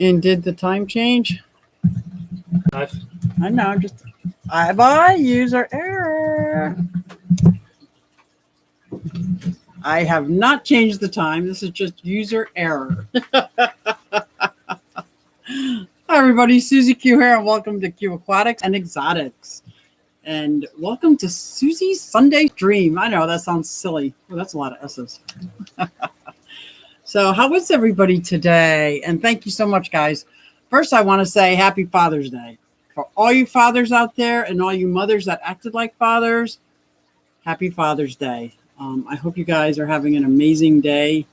And did the time change? I know, just bye user error. I have not changed the time. This is just user error. Hi everybody, SuzyQue here, and welcome to Q Aquatics and Exotics. And welcome to Suzy's Sunday Dream. I know that sounds silly. Well, that's a lot of S's. So how is everybody today? And thank you so much, guys. First, I want to say happy Father's Day. For all you fathers out there and all you mothers that acted like fathers, happy Father's Day. I hope you guys are having an amazing day.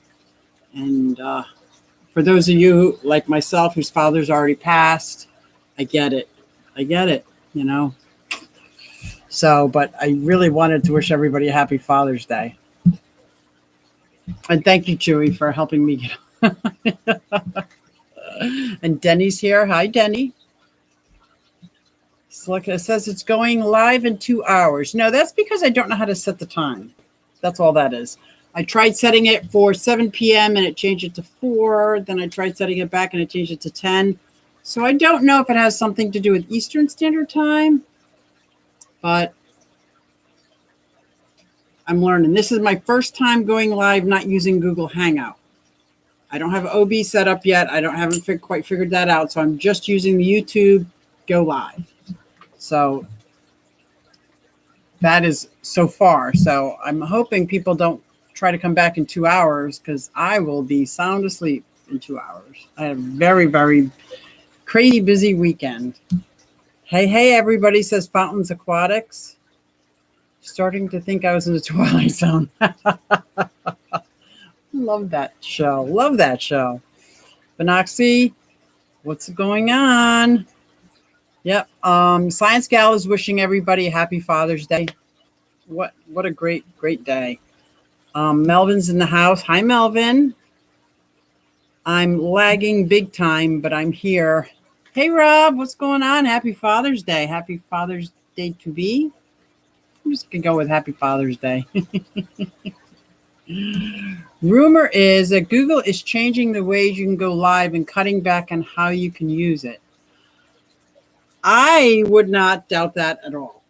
And for those of you like myself whose fathers already passed, I get it. I get it, you know. So, but I really wanted to wish everybody a happy Father's Day. And thank you, Chewy, for helping me get And Denny's here. Hi, Denny. It says it's going live in 2 hours. No, that's because I don't know how to set the time. That's all that is. I tried setting it for 7 p.m. and it changed it to 4. Then I tried setting it back and it changed it to 10. So I don't know if it has something to do with Eastern Standard Time, but I'm learning. This is my first time going live not using Google Hangout. I don't have OB set up yet. I haven't quite figured that out. So I'm just using the YouTube Go Live. So that is so far. So I'm hoping people don't try to come back in 2 hours because I will be sound asleep in 2 hours. I had a very, very crazy busy weekend. Hey, everybody, says Fountains Aquatics. Starting to think I was in the Twilight Zone. Love that show. Love that show. Benoxy, what's going on? Yep. Science Gal is wishing everybody a happy Father's Day. What a great day. Melvin's in the house. Hi, Melvin. I'm lagging big time, but I'm here. Hey, Rob, what's going on? Happy Father's Day. Happy Father's Day to be. I'm just going to go with Happy Father's Day. Rumor is that Google is changing the ways you can go live and cutting back on how you can use it. I would not doubt that at all.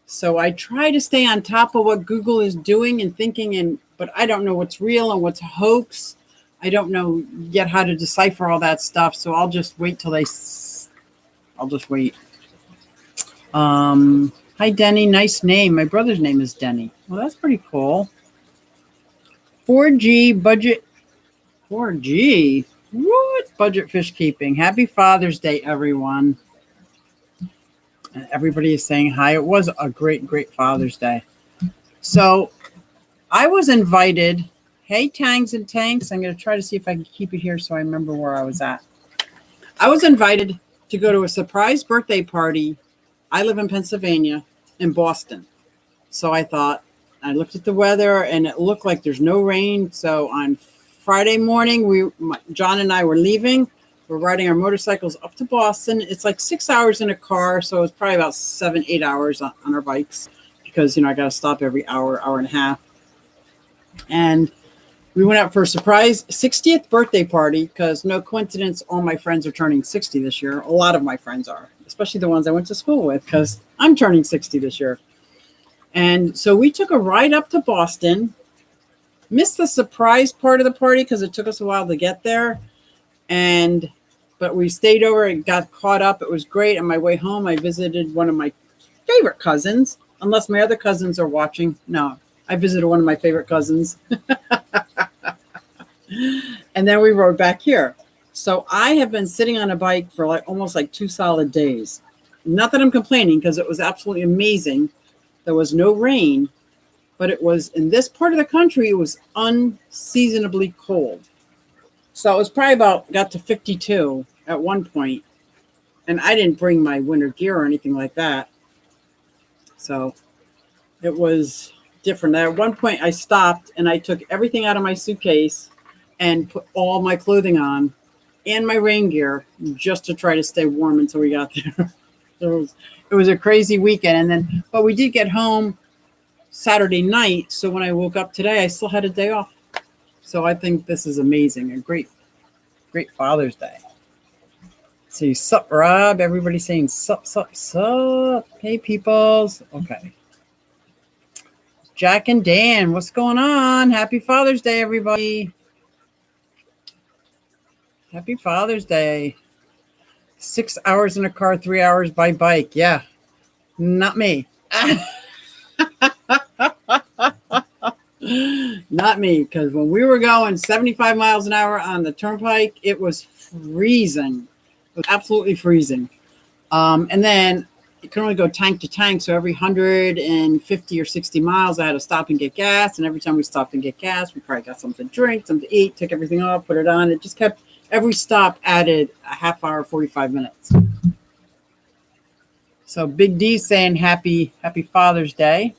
So I try to stay on top of what Google is doing and thinking, but I don't know what's real and what's a hoax. I don't know yet how to decipher all that stuff. So I'll just wait till I'll just wait. Hi, Denny. Nice name. My brother's name is Denny. Well, that's pretty cool. 4G budget. 4G? What? Budget fish keeping. Happy Father's Day, everyone. And everybody is saying hi. It was a great Father's Day. So I was invited. Hey, Tangs and Tanks. I'm going to try to see if I can keep it here so I remember where I was at. I was invited to go to a surprise birthday party. I live in Pennsylvania, in Boston. So I thought, I looked at the weather and it looked like there's no rain. So on Friday morning, John and I were leaving. We're riding our motorcycles up to Boston. It's like 6 hours in a car. So it's probably about 7-8 hours on our bikes because, I got to stop every hour and a half. And we went out for a surprise 60th birthday party because no coincidence, all my friends are turning 60 this year. A lot of my friends are, especially the ones I went to school with because I'm turning 60 this year. And so we took a ride up to Boston, missed the surprise part of the party because it took us a while to get there. But we stayed over and got caught up. It was great. On my way home, I visited one of my favorite cousins, unless my other cousins are watching. No, I visited one of my favorite cousins. And then we rode back here. So I have been sitting on a bike for almost 2 solid days. Not that I'm complaining because it was absolutely amazing. There was no rain, but it was in this part of the country, it was unseasonably cold. So it was probably got to 52 at one point. And I didn't bring my winter gear or anything like that. So it was different. At one point I stopped and I took everything out of my suitcase and put all my clothing on and my rain gear just to try to stay warm until we got there. It was a crazy weekend. But we did get home Saturday night. So when I woke up today, I still had a day off. So I think this is amazing. A great Father's Day. See, sup, Rob. Everybody saying sup, sup, sup. Hey, peoples. Okay. Jack and Dan, what's going on? Happy Father's Day, everybody. Happy Father's Day. 6 hours in a car, 3 hours by bike. Yeah, not me. Not me, because when we were going 75 miles an hour on the turnpike, it was freezing. It was absolutely freezing. And then you can only go tank to tank. So every 150 or 60 miles, I had to stop and get gas. And every time we stopped and get gas, we probably got something to drink, something to eat, took everything off, put it on. It just kept, every stop added a half hour, 45 minutes. So Big D saying happy Father's Day.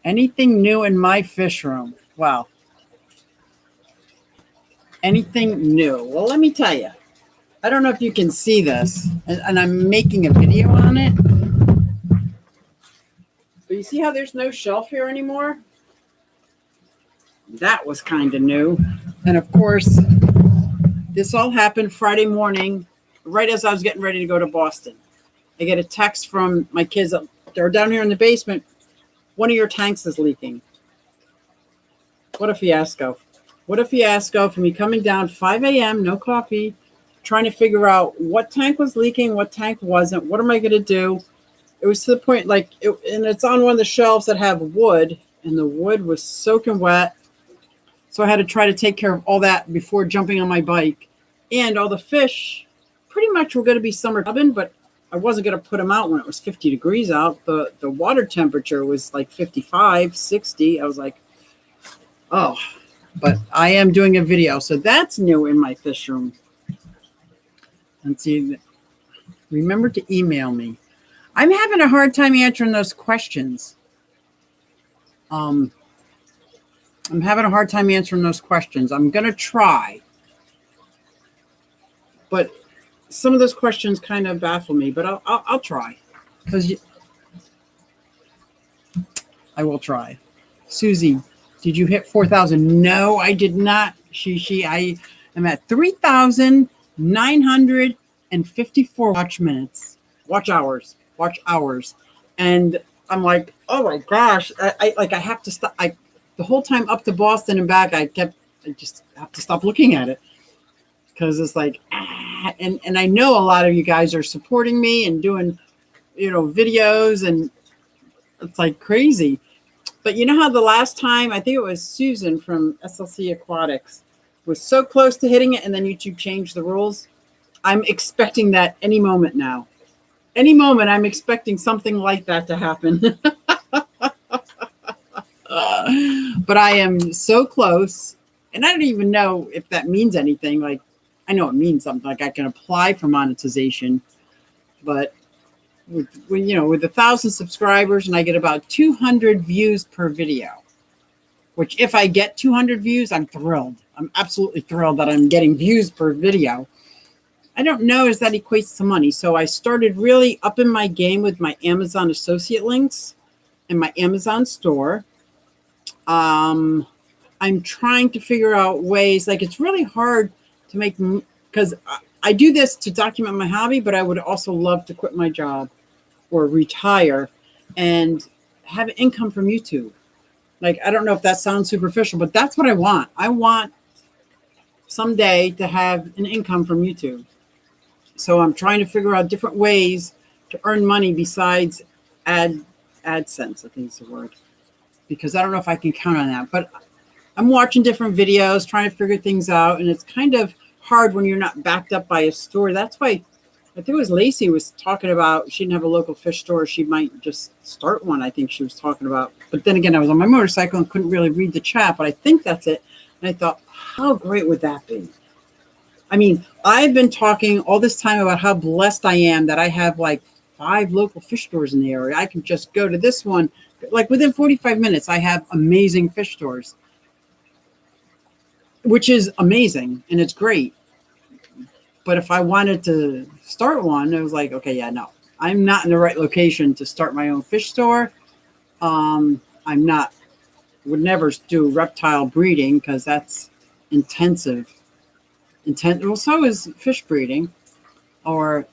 Anything new in my fish room? Wow. Anything new? Well, let me tell you. I don't know if you can see this, and I'm making a video on it. But you see how there's no shelf here anymore? That was kind of new. And of course, this all happened Friday morning, right as I was getting ready to go to Boston. I get a text from my kids. They're down here in the basement. One of your tanks is leaking. What a fiasco. What a fiasco for me coming down 5 a.m., no coffee, trying to figure out what tank was leaking, what tank wasn't. What am I going to do? It was to the point and it's on one of the shelves that have wood, and the wood was soaking wet. So I had to try to take care of all that before jumping on my bike. And all the fish pretty much were going to be summer tubbing, but I wasn't going to put them out when it was 50 degrees out. The water temperature was like 55, 60. I was like, oh, but I am doing a video. So that's new in my fish room. And see, remember to email me. I'm having a hard time answering those questions. I'm having a hard time answering those questions. I'm going to try. But some of those questions kind of baffle me, but I'll try. I will try. Suzy, did you hit 4,000? No, I did not. I am at 3,954 watch hours. And I'm like, oh my gosh. I have to stop. The whole time up to Boston and back, I just have to stop looking at it. Because it's like, and I know a lot of you guys are supporting me and doing, videos, and it's like crazy. But you know how the last time, I think it was Susan from SLC Aquatics, was so close to hitting it, and then YouTube changed the rules? I'm expecting that any moment now. Any moment, I'm expecting something like that to happen. But I am so close, and I don't even know if that means anything. Like, I know it means something, like I can apply for monetization, but with 1,000 subscribers and I get about 200 views per video, which if I get 200 views, I'm thrilled. I'm absolutely thrilled that I'm getting views per video. I don't know as that equates to money. So I started really upping my game with my Amazon associate links and my Amazon store. I'm trying to figure out ways, like it's really hard to make, because I do this to document my hobby, but I would also love to quit my job or retire and have income from YouTube. Like, I don't know if that sounds superficial, but that's what I want. I want someday to have an income from YouTube. So I'm trying to figure out different ways to earn money besides AdSense, I think is the word, because I don't know if I can count on that. But I'm watching different videos, trying to figure things out, and it's kind of hard when you're not backed up by a store. That's why I think it was Lacey was talking about she didn't have a local fish store. She might just start one, I think she was talking about. But then again, I was on my motorcycle and couldn't really read the chat, but I think that's it. And I thought, how great would that be? I mean, I've been talking all this time about how blessed I am that I have like 5 local fish stores in the area. I can just go to this one. Like within 45 minutes, I have amazing fish stores, which is amazing, and it's great. But if I wanted to start one, I was like, okay, yeah, no, I'm not in the right location to start my own fish store. Would never do reptile breeding because that's intensive. Well, so is fish breeding, or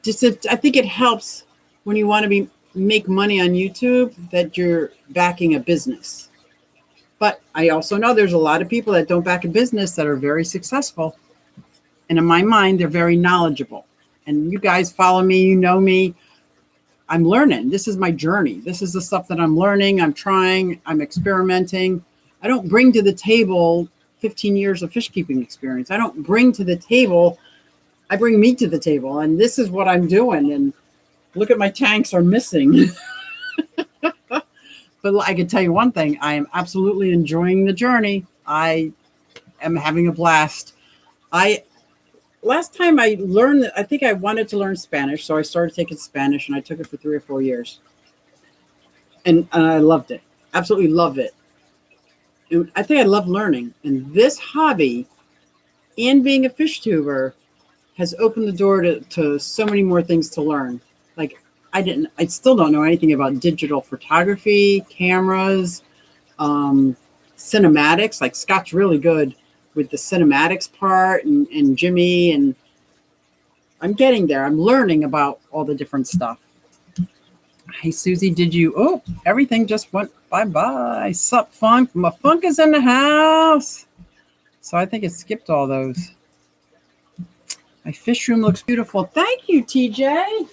just I think it helps when you want to make money on YouTube that you're backing a business. But I also know there's a lot of people that don't back a business that are very successful. And in my mind, they're very knowledgeable. And you guys follow me, you know me. I'm learning. This is my journey. This is the stuff that I'm learning. I'm trying. I'm experimenting. I don't bring to the table 15 years of fish keeping experience. I don't bring to the table. I bring meat to the table. And this is what I'm doing. And look at my tanks are missing. But I can tell you one thing. I am absolutely enjoying the journey. I am having a blast. Last time I learned, I think I wanted to learn Spanish, so I started taking Spanish, and I took it for 3 or 4 years. And I loved it. Absolutely loved it. And I think I love learning. And this hobby and being a fish tuber has opened the door to so many more things to learn. Like I still don't know anything about digital photography, cameras, cinematics. Like Scott's really good with the cinematics part, and Jimmy, and I'm getting there. I'm learning about all the different stuff. Hey, Suzy, everything just went bye-bye. Sup, Funk? My Funk is in the house. So I think it skipped all those. My fish room looks beautiful. Thank you, TJ.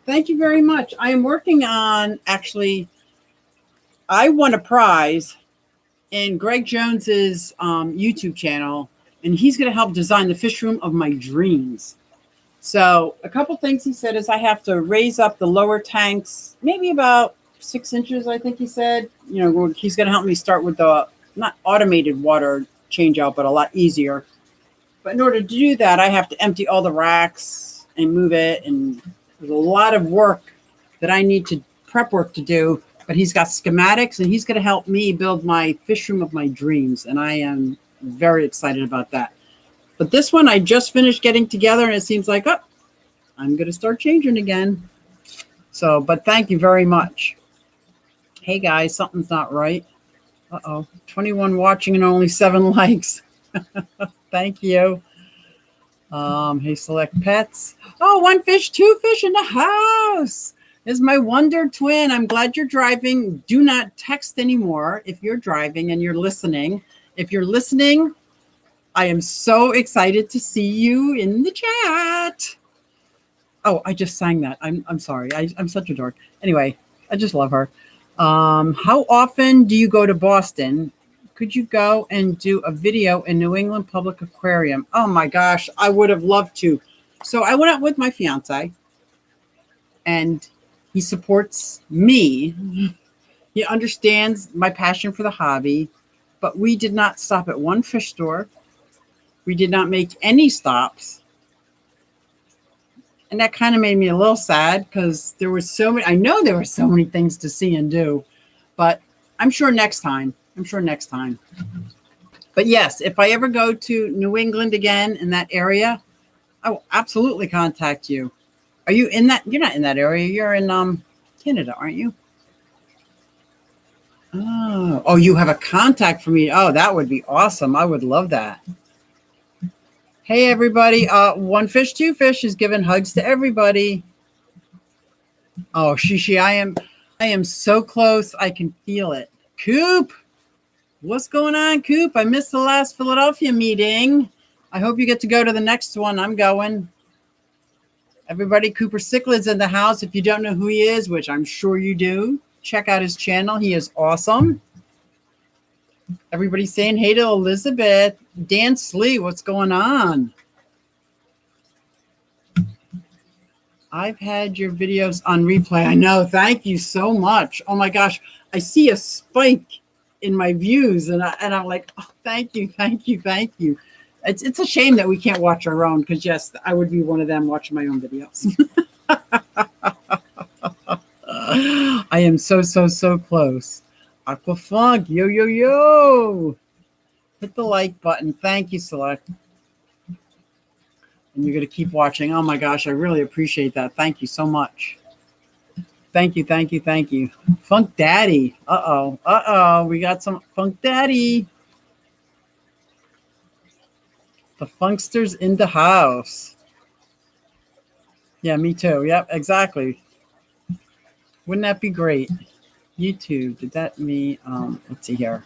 Thank you very much. I am working on, actually, I won a prize in Greg Jones's YouTube channel, and he's going to help design the fish room of my dreams. So a couple things he said is I have to raise up the lower tanks, maybe about 6 inches, I think he said. You know, he's going to help me start with the, not automated water change out, but a lot easier. But in order to do that, I have to empty all the racks and move it. And there's a lot of work that I need to prep work to do. But he's got schematics, and he's going to help me build my fish room of my dreams. And I am very excited about that. But this one I just finished getting together, and it seems like, oh, I'm going to start changing again. So, but thank you very much. Hey, guys, something's not right. Uh-oh. 21 watching and only 7 likes. Thank you. Hey, Select Pets. Oh, 1 fish, 2 fish in the house. This is my Wonder Twin. I'm glad you're driving. Do not text anymore if you're driving and you're listening. If you're listening, I am so excited to see you in the chat. Oh, I just sang that. I'm sorry. I'm such a dork. Anyway, I just love her. How often do you go to Boston? Could you go and do a video in New England Public Aquarium? Oh my gosh, I would have loved to. So I went out with my fiance, and he supports me. He understands my passion for the hobby, but we did not stop at one fish store. We did not make any stops. And that kind of made me a little sad because there were so many, I know there were so many things to see and do, but I'm sure next time. But yes, if I ever go to New England again in that area, I will absolutely contact you. Are you in that? You're not in that area. You're in Canada, aren't you? Oh, you have a contact for me. Oh, that would be awesome. I would love that. Hey, everybody. 1 fish, 2 fish is giving hugs to everybody. Oh, Shishi, I am so close. I can feel it. Coop, what's going on, Coop? I missed the last Philadelphia meeting. I hope you get to go to the next one. I'm going. Everybody, Cooper Cichlids in the house. If you don't know who he is, which I'm sure you do, check out his channel. He is awesome. Everybody's saying hey to Elizabeth. Dan Slee, what's going on? I've had your videos on replay. I know. Thank you so much. Oh my gosh. I see a spike in my views, and I'm like, oh, thank you. It's a shame that we can't watch our own, because yes, I would be one of them watching my own videos. I am so close. Aquafunk, yo. Hit the like button. Thank you, Select. And you're going to keep watching. Oh my gosh, I really appreciate that. Thank you so much. Thank you. Funk Daddy. Uh-oh. We got some Funk Daddy. The funksters in the house. Yeah, me too. Yep, exactly. Wouldn't that be great? YouTube, did that mean, let's see here.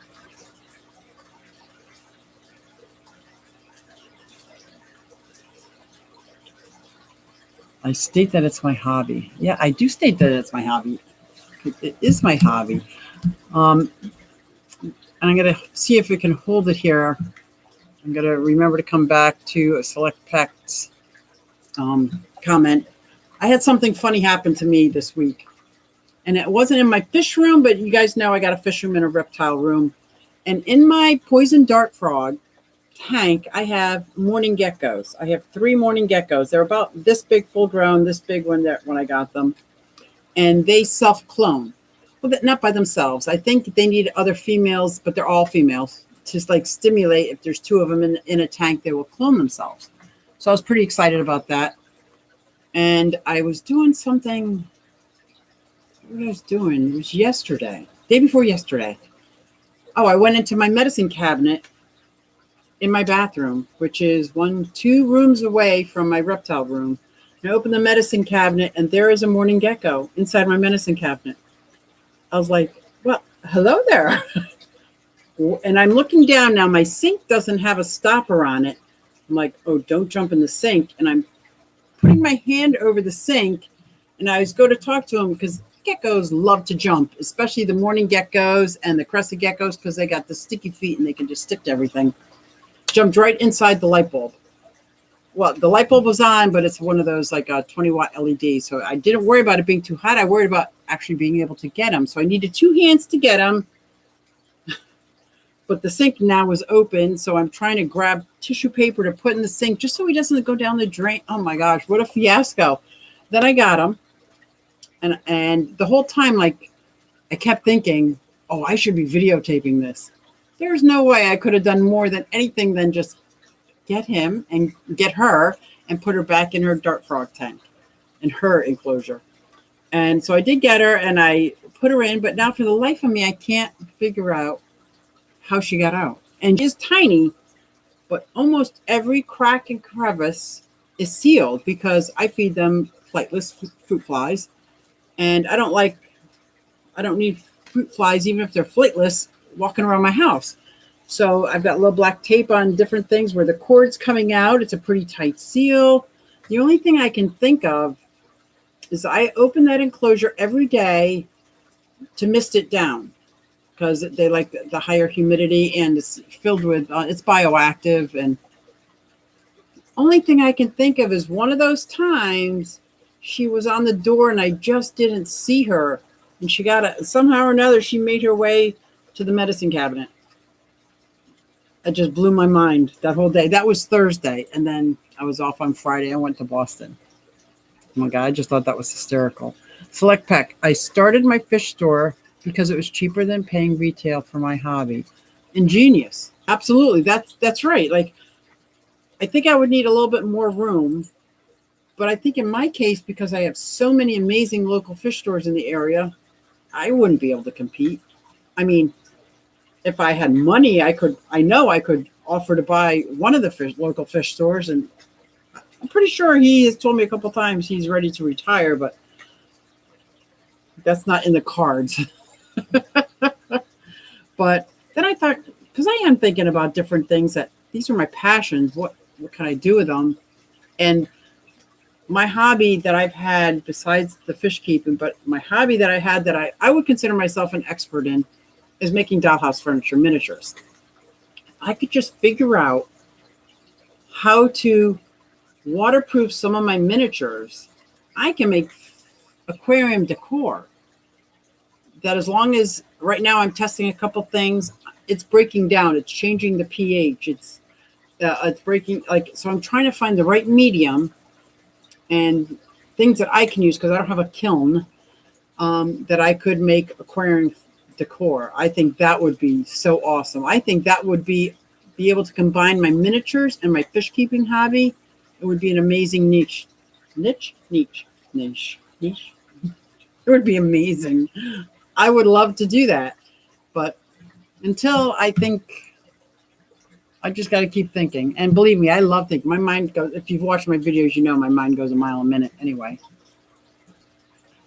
I state that it's my hobby. Yeah, I do state that it's my hobby. It is my hobby. And I'm going to see if we can hold it here. I'm going to remember to come back to a Select Pets comment. I had something funny happen to me this week. And it wasn't in my fish room, but you guys know I got a fish room and a reptile room. And in my poison dart frog tank, I have morning geckos. I have 3 morning geckos. They're about this big, full grown, this big when I got them. And they self-clone. Well, not by themselves. I think they need other females, but they're all females, to like stimulate. If there's 2 of them in a tank, they will clone themselves. So I was pretty excited about that. And I was doing something. What I was doing, it was yesterday, day before yesterday. Oh, I went into my medicine cabinet in my bathroom, which is 2 rooms away from my reptile room. And I opened the medicine cabinet, and there is a morning gecko inside my medicine cabinet. I was like, well, hello there. And I'm looking down now. My sink doesn't have a stopper on it. I'm like, oh, don't jump in the sink. And I'm putting my hand over the sink, and I was going to talk to him because geckos love to jump, especially the morning geckos and the crested geckos, because they got the sticky feet and they can just stick to everything. Jumped right inside the light bulb. Well, the light bulb was on, but it's one of those like a 20-watt LED. So I didn't worry about it being too hot. I worried about actually being able to get him. So I needed 2 hands to get him. But the sink now was open, so I'm trying to grab tissue paper to put in the sink just so he doesn't go down the drain. Oh my gosh, what a fiasco. Then I got him. And the whole time, like, I kept thinking, oh, I should be videotaping this. There's no way I could have done more than anything than just get him and get her and put her back in her dart frog tank, in her enclosure. And so I did get her, and I put her in. But now for the life of me, I can't figure out how she got out. And she's tiny, but almost every crack and crevice is sealed because I feed them flightless fruit flies. And I don't need fruit flies, even if they're flightless, walking around my house. So I've got little black tape on different things where the cord's coming out. It's a pretty tight seal. The only thing I can think of is I open that enclosure every day to mist it down because they like the higher humidity, and it's filled with, it's bioactive. And only thing I can think of is one of those times she was on the door and I just didn't see her. And she somehow or another, she made her way to the medicine cabinet. It just blew my mind that whole day. That was Thursday. And then I was off on Friday. I went to Boston. Oh my God, I just thought that was hysterical. Select Pack. I started my fish store because it was cheaper than paying retail for my hobby. Ingenious. Absolutely. That's right. Like, I think I would need a little bit more room. But I think in my case, because I have so many amazing local fish stores in the area, I wouldn't be able to compete. I mean, if I had money, I could offer to buy one of the local fish stores. And I'm pretty sure he has told me a couple times he's ready to retire, but that's not in the cards. But then I thought, because I am thinking about different things, that these are my passions. What can I do with them? And my hobby that I've had, besides the fish keeping, but my hobby that I had that I would consider myself an expert in, is making dollhouse furniture miniatures. I could just figure out how to waterproof some of my miniatures. I can make aquarium decor that, as long as right now I'm testing a couple things, it's breaking down. It's changing the pH. It's breaking, so I'm trying to find the right medium and things that I can use, because I don't have a kiln, that I could make aquarium decor. I think that would be so awesome. I think that would be able to combine my miniatures and my fish keeping hobby. It would be an amazing niche. It would be amazing. I would love to do that. But until I think I just got to keep thinking. And believe me, I love thinking. My mind goes, if you've watched my videos, you know my mind goes a mile a minute anyway.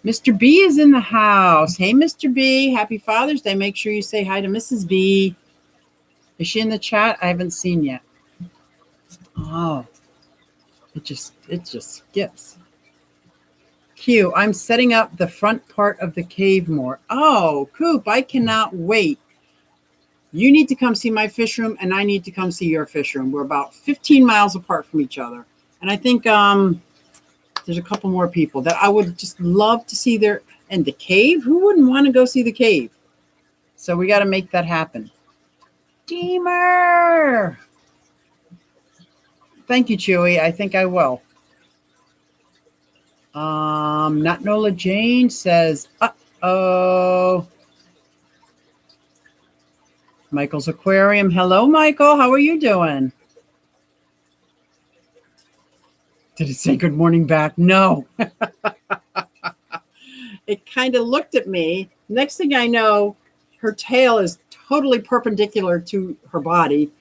Mr. B is in the house. Hey, Mr. B, happy Father's Day. Make sure you say hi to Mrs. B. Is she in the chat? I haven't seen yet. Oh, it just skips. Q, I'm setting up the front part of the cave more. Oh, Coop, I cannot wait. You need to come see my fish room, and I need to come see your fish room. We're about 15 miles apart from each other. And I think there's a couple more people that I would just love to see there. And the cave? Who wouldn't want to go see the cave? So we got to make that happen. Deemer! Thank you, Chewy. I think I will. Not Nola Jane says, uh-oh. Michael's Aquarium. Hello, Michael. How are you doing? Did it say good morning back? No. It kind of looked at me. Next thing I know, her tail is totally perpendicular to her body.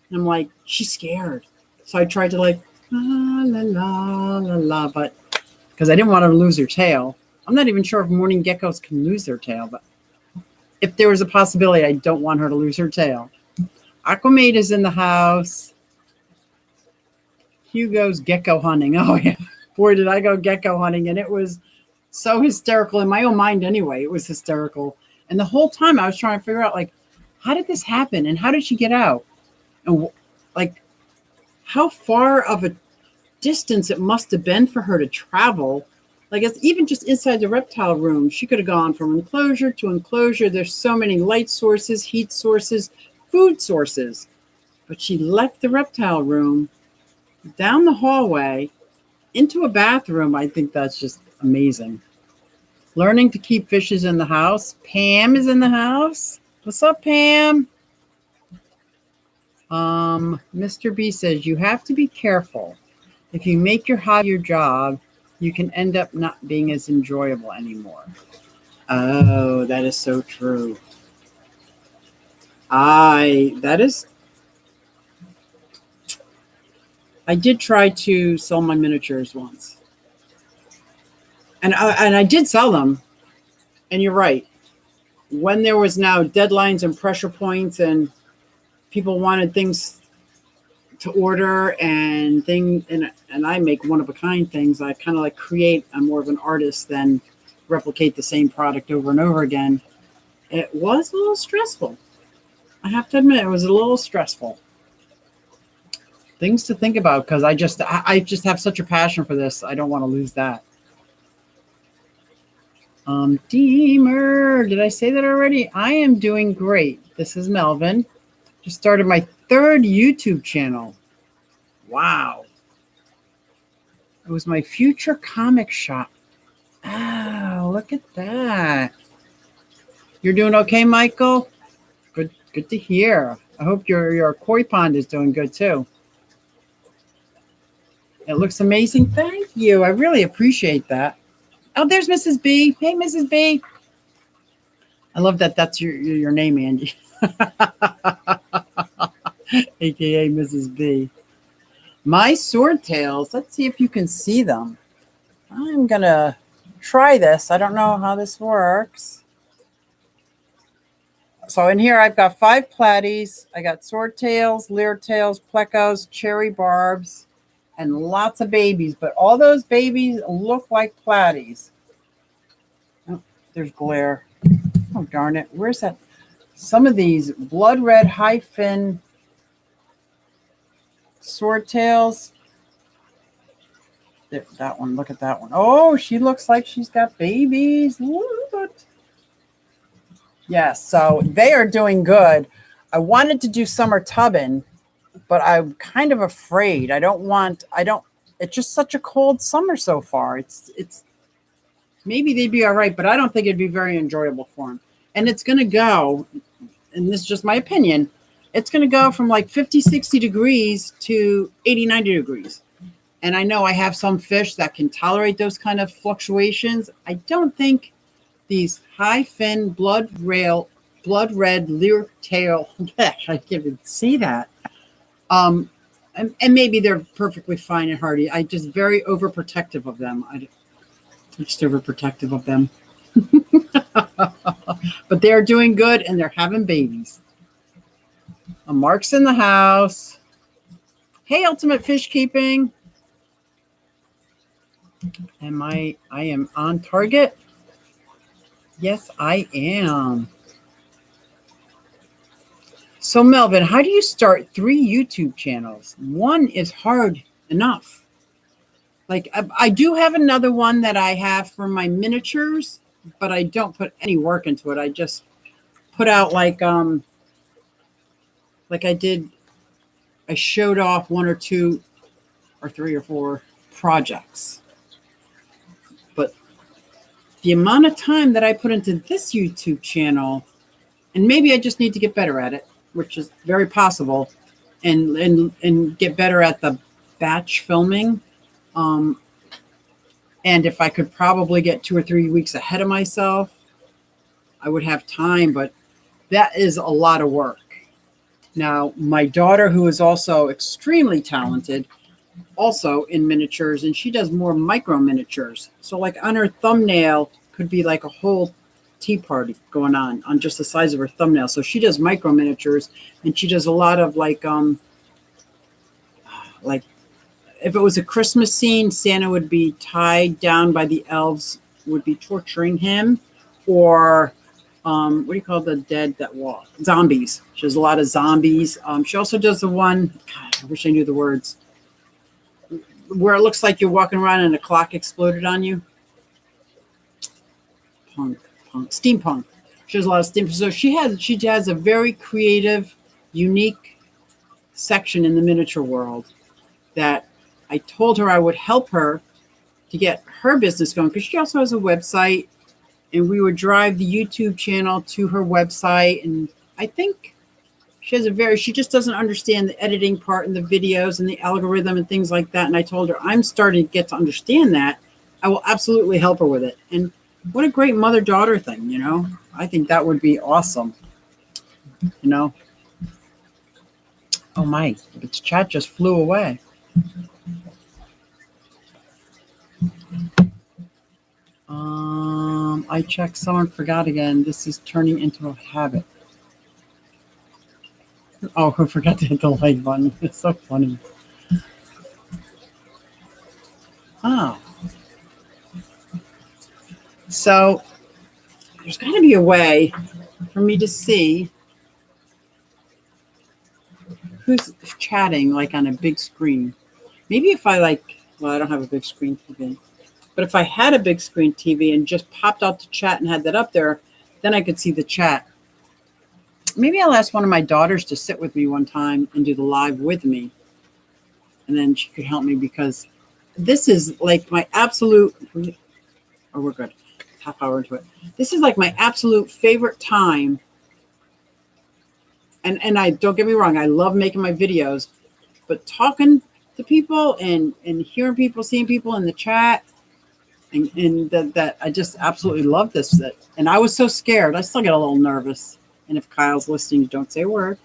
And I'm like, she's scared. So I tried to like, la, la, la, la, la, but because I didn't want her to lose her tail. I'm not even sure if morning geckos can lose their tail, but if there was a possibility, I don't want her to lose her tail. Aquamate is in the house. Hugo's gecko hunting. Oh, yeah. Boy, did I go gecko hunting. And it was so hysterical in my own mind anyway. It was hysterical. And the whole time I was trying to figure out, like, how did this happen? And how did she get out? And, like, how far of a distance it must have been for her to travel. Like, it's even just inside the reptile room. She could have gone from enclosure to enclosure. There's so many light sources, heat sources, food sources. But she left the reptile room, down the hallway, into a bathroom. I think that's just amazing. Learning to keep fishes in the house. Pam is in the house. What's up, Pam? Mr. B says, you have to be careful. If you make your hobby your job, you can end up not being as enjoyable anymore. Oh, that is so true. I did try to sell my miniatures once. And I did sell them. And you're right. When there was now deadlines and pressure points and people wanted things to order and I make one-of-a-kind things. I kind of like create. I'm more of an artist than replicate the same product over and over again. It was a little stressful. I have to admit, it was a little stressful. Things to think about because I just have such a passion for this. I don't want to lose that. Deemer, did I say that already? I am doing great. This is Melvin. Just started my 3rd YouTube channel. Wow. It was my future comic shop. Oh, look at that. You're doing okay, Michael? Good to hear. I hope your koi pond is doing good too. It looks amazing. Thank you. I really appreciate that. Oh, there's Mrs. B. Hey, Mrs. B. I love that that's your name, Angie. AKA Mrs. B. My sword tails. Let's see if you can see them. I'm going to try this. I don't know how this works. So in here, I've got 5 platies. I got sword tails, leer tails, plecos, cherry barbs, and lots of babies. But all those babies look like platies. Oh, there's glare. Oh, darn it. Where's that? Some of these blood red high fin sword tails. That one, look at that one. Oh, she looks like she's got babies. Look. Yes, so they are doing good. I wanted to do summer tubbing, but I'm kind of afraid. It's just such a cold summer so far. It's maybe they'd be all right, but I don't think it'd be very enjoyable for them. And it's going to go, and this is just my opinion, it's going to go from like 50, 60 degrees to 80, 90 degrees. And I know I have some fish that can tolerate those kind of fluctuations. I don't think these high fin blood red leer tail, I can't even see that. And maybe they're perfectly fine and hardy. I just very overprotective of them. I'm just overprotective of them. But they're doing good and they're having babies. Mark's in the house. Hey, Ultimate Fish Keeping. I am on target? Yes, I am. So, Melvin, how do you start 3 YouTube channels? One is hard enough. Like, I do have another one that I have for my miniatures, but I don't put any work into it. I just put out like I did, I showed off 1 or 2 or 3 or 4 projects. But the amount of time that I put into this YouTube channel, and maybe I just need to get better at it, which is very possible, and get better at the batch filming. And if I could probably get 2 or 3 weeks ahead of myself, I would have time, but that is a lot of work. Now, my daughter, who is also extremely talented, also in miniatures, and she does more micro miniatures. So like on her thumbnail could be like a whole tea party going on just the size of her thumbnail. So she does micro miniatures, and she does a lot of like if it was a Christmas scene, Santa would be tied down by the elves, would be torturing him, or what do you call the dead that walk? Zombies. She does a lot of zombies. She also does the one, God, I wish I knew the words, where it looks like you're walking around and a clock exploded on you. Steampunk. She does a lot of steampunk. So she has a very creative, unique section in the miniature world that I told her I would help her to get her business going, because she also has a website, and we would drive the YouTube channel to her website. And I think she just doesn't understand the editing part and the videos and the algorithm and things like that. And I told her, I'm starting to get to understand that. I will absolutely help her with it. And what a great mother-daughter thing, you know? I think that would be awesome, you know? Oh my, its chat just flew away. I checked, someone forgot again. This is turning into a habit. Oh, who forgot to hit the like button? It's so funny. Oh. So there's got to be a way for me to see who's chatting like on a big screen. Maybe if I I don't have a big screen TV. But if I had a big screen TV and just popped out to chat and had that up there, then I could see the chat. Maybe I'll ask one of my daughters to sit with me one time and do the live with me. And then she could help me, because this is like my absolute, oh, we're good. Half hour into it. This is like my absolute favorite time. And I, don't get me wrong, I love making my videos, but talking to people and hearing people, seeing people in the chat, and that I just absolutely love this. And I was so scared. I still get a little nervous. And if Kyle's listening, don't say a word.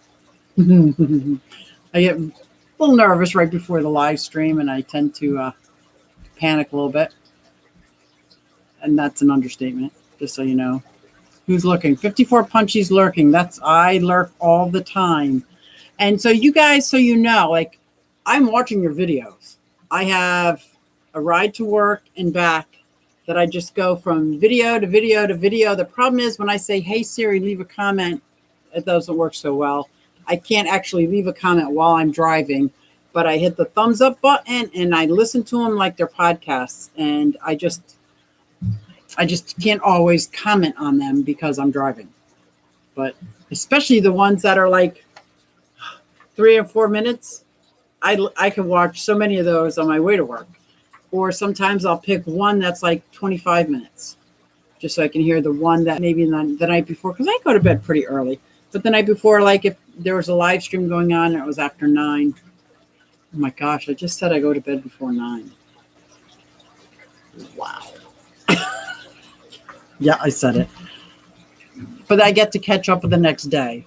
I get a little nervous right before the live stream, and I tend to panic a little bit. And that's an understatement, just so you know. Who's looking? 54 Punchy's lurking. I lurk all the time. And so you guys, so you know, like, I'm watching your videos. I have a ride to work and back that I just go from video to video to video. The problem is when I say, hey, Siri, leave a comment, it doesn't work so well. I can't actually leave a comment while I'm driving, but I hit the thumbs up button and I listen to them like they're podcasts. And I just can't always comment on them because I'm driving. But especially the ones that are like 3 or 4 minutes, I can watch so many of those on my way to work. Or sometimes I'll pick one that's like 25 minutes, just so I can hear the one that maybe the night before, because I go to bed pretty early. But the night before, like if there was a live stream going on and it was after 9, oh my gosh, I just said I go to bed before 9. Wow. Yeah, I said it. But I get to catch up with the next day.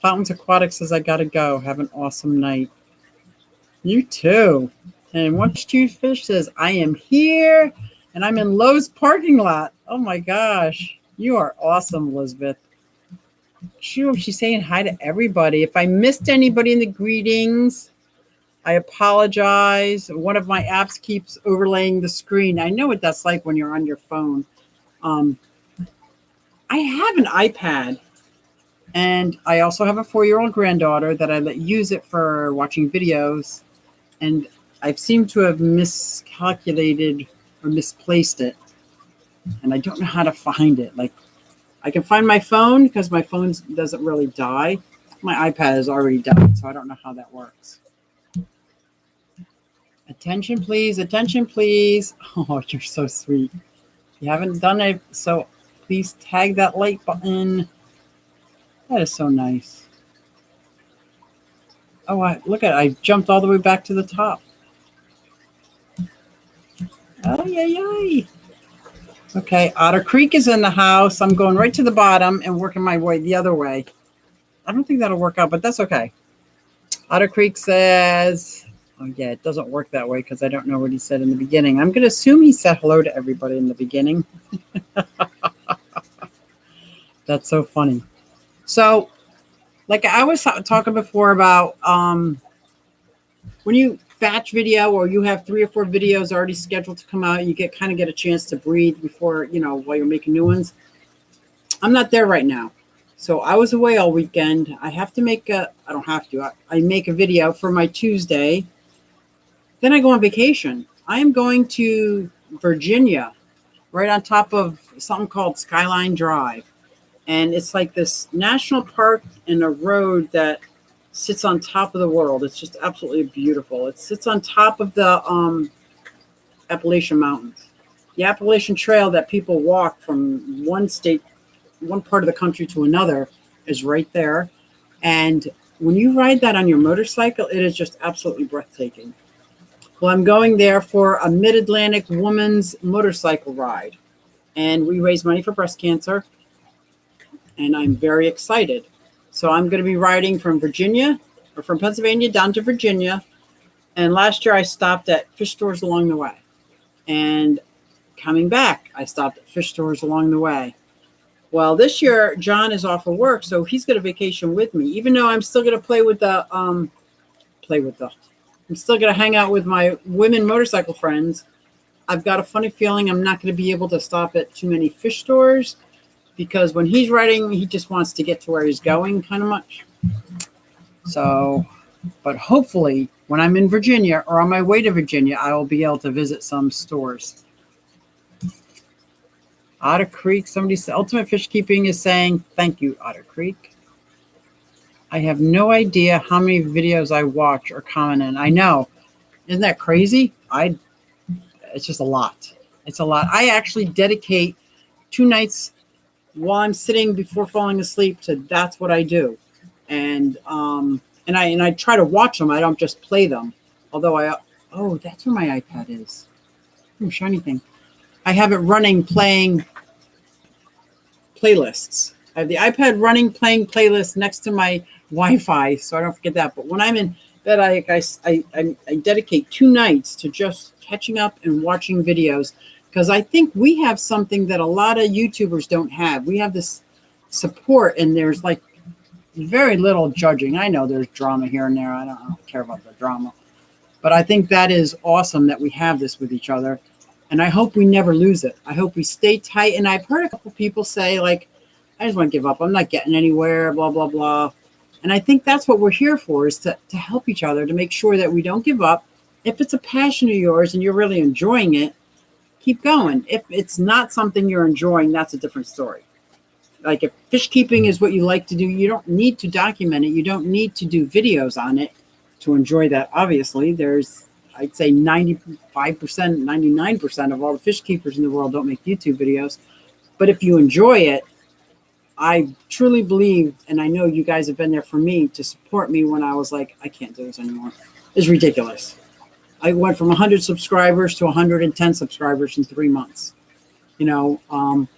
Fountains Aquatic says, I gotta go. Have an awesome night. You too. And Once Two Fish says, I am here and I'm in Lowe's parking lot. Oh my gosh. You are awesome, Elizabeth. She's saying hi to everybody. If I missed anybody in the greetings, I apologize. One of my apps keeps overlaying the screen. I know what that's like when you're on your phone. I have an iPad, and I also have a 4-year-old granddaughter that I let use it for watching videos, and I've seemed to have miscalculated or misplaced it, and I don't know how to find it. Like, I can find my phone because my phone doesn't really die. My iPad has already died, so I don't know how that works. Attention, please. Attention, please. Oh, you're so sweet. If you haven't done it, so please tag that like button. That is so nice. Oh, look at it. I jumped all the way back to the top. Oh, yay. Okay, Otter Creek is in the house. I'm going right to the bottom and working my way the other way. I don't think that'll work out, but that's okay. Otter Creek says, oh, yeah, it doesn't work that way because I don't know what he said in the beginning. I'm going to assume he said hello to everybody in the beginning. That's so funny. So, like I was talking before about when you batch video or you have 3 or 4 videos already scheduled to come out, you kind of get a chance to breathe before, while you're making new ones. I'm not there right now. So I was away all weekend. I have to make I make a video for my Tuesday. Then I go on vacation. I am going to Virginia, right on top of something called Skyline Drive. And it's like this national park and a road that sits on top of the world. It's just absolutely beautiful. It sits on top of the Appalachian Mountains. The Appalachian Trail that people walk from one part of the country to another is right there. And when you ride that on your motorcycle, it is just absolutely breathtaking. Well, I'm going there for a Mid-Atlantic woman's motorcycle ride. And we raise money for breast cancer. And I'm very excited. So I'm going to be riding from Pennsylvania down to Virginia. And last year I stopped at fish stores along the way. And coming back, I stopped at fish stores along the way. Well, this year John is off of work, so he's going to vacation with me. Even though I'm still going to I'm still going to hang out with my women motorcycle friends. I've got a funny feeling I'm not going to be able to stop at too many fish stores because when he's riding, he just wants to get to where he's going kind of much. So, but hopefully when I'm in Virginia or on my way to Virginia, I will be able to visit some stores. Otter Creek, somebody said, Ultimate Fish Keeping is saying, thank you, Otter Creek. I have no idea how many videos I watch or comment in. I know. Isn't that crazy? It's just a lot. It's a lot. I actually dedicate 2 nights while I'm sitting before falling asleep to that's what I do. And I try to watch them. I don't just play them. Although that's where my iPad is. Shiny thing. I have it running, playing playlists. I have the iPad running, playing playlists next to my Wi-Fi, so I don't forget that. But when I'm in bed, I dedicate 2 nights to just catching up and watching videos because I think we have something that a lot of YouTubers don't have. We have this support, and there's like very little judging. I know there's drama here and there. I don't care about the drama, but I think that is awesome that we have this with each other. And I hope we never lose it. I hope we stay tight. And I've heard a couple people say, like, I just want to give up. I'm not getting anywhere, blah, blah, blah. And I think that's what we're here for, is to help each other, to make sure that we don't give up. If it's a passion of yours and you're really enjoying it, keep going. If it's not something you're enjoying, that's a different story. Like if fish keeping is what you like to do, you don't need to document it. You don't need to do videos on it to enjoy that. Obviously, I'd say 95%, 99% of all the fish keepers in the world don't make YouTube videos. But if you enjoy it, I truly believe, and I know you guys have been there for me to support me when I was like, I can't do this anymore. It's ridiculous. I went from 100 subscribers to 110 subscribers in 3 months. But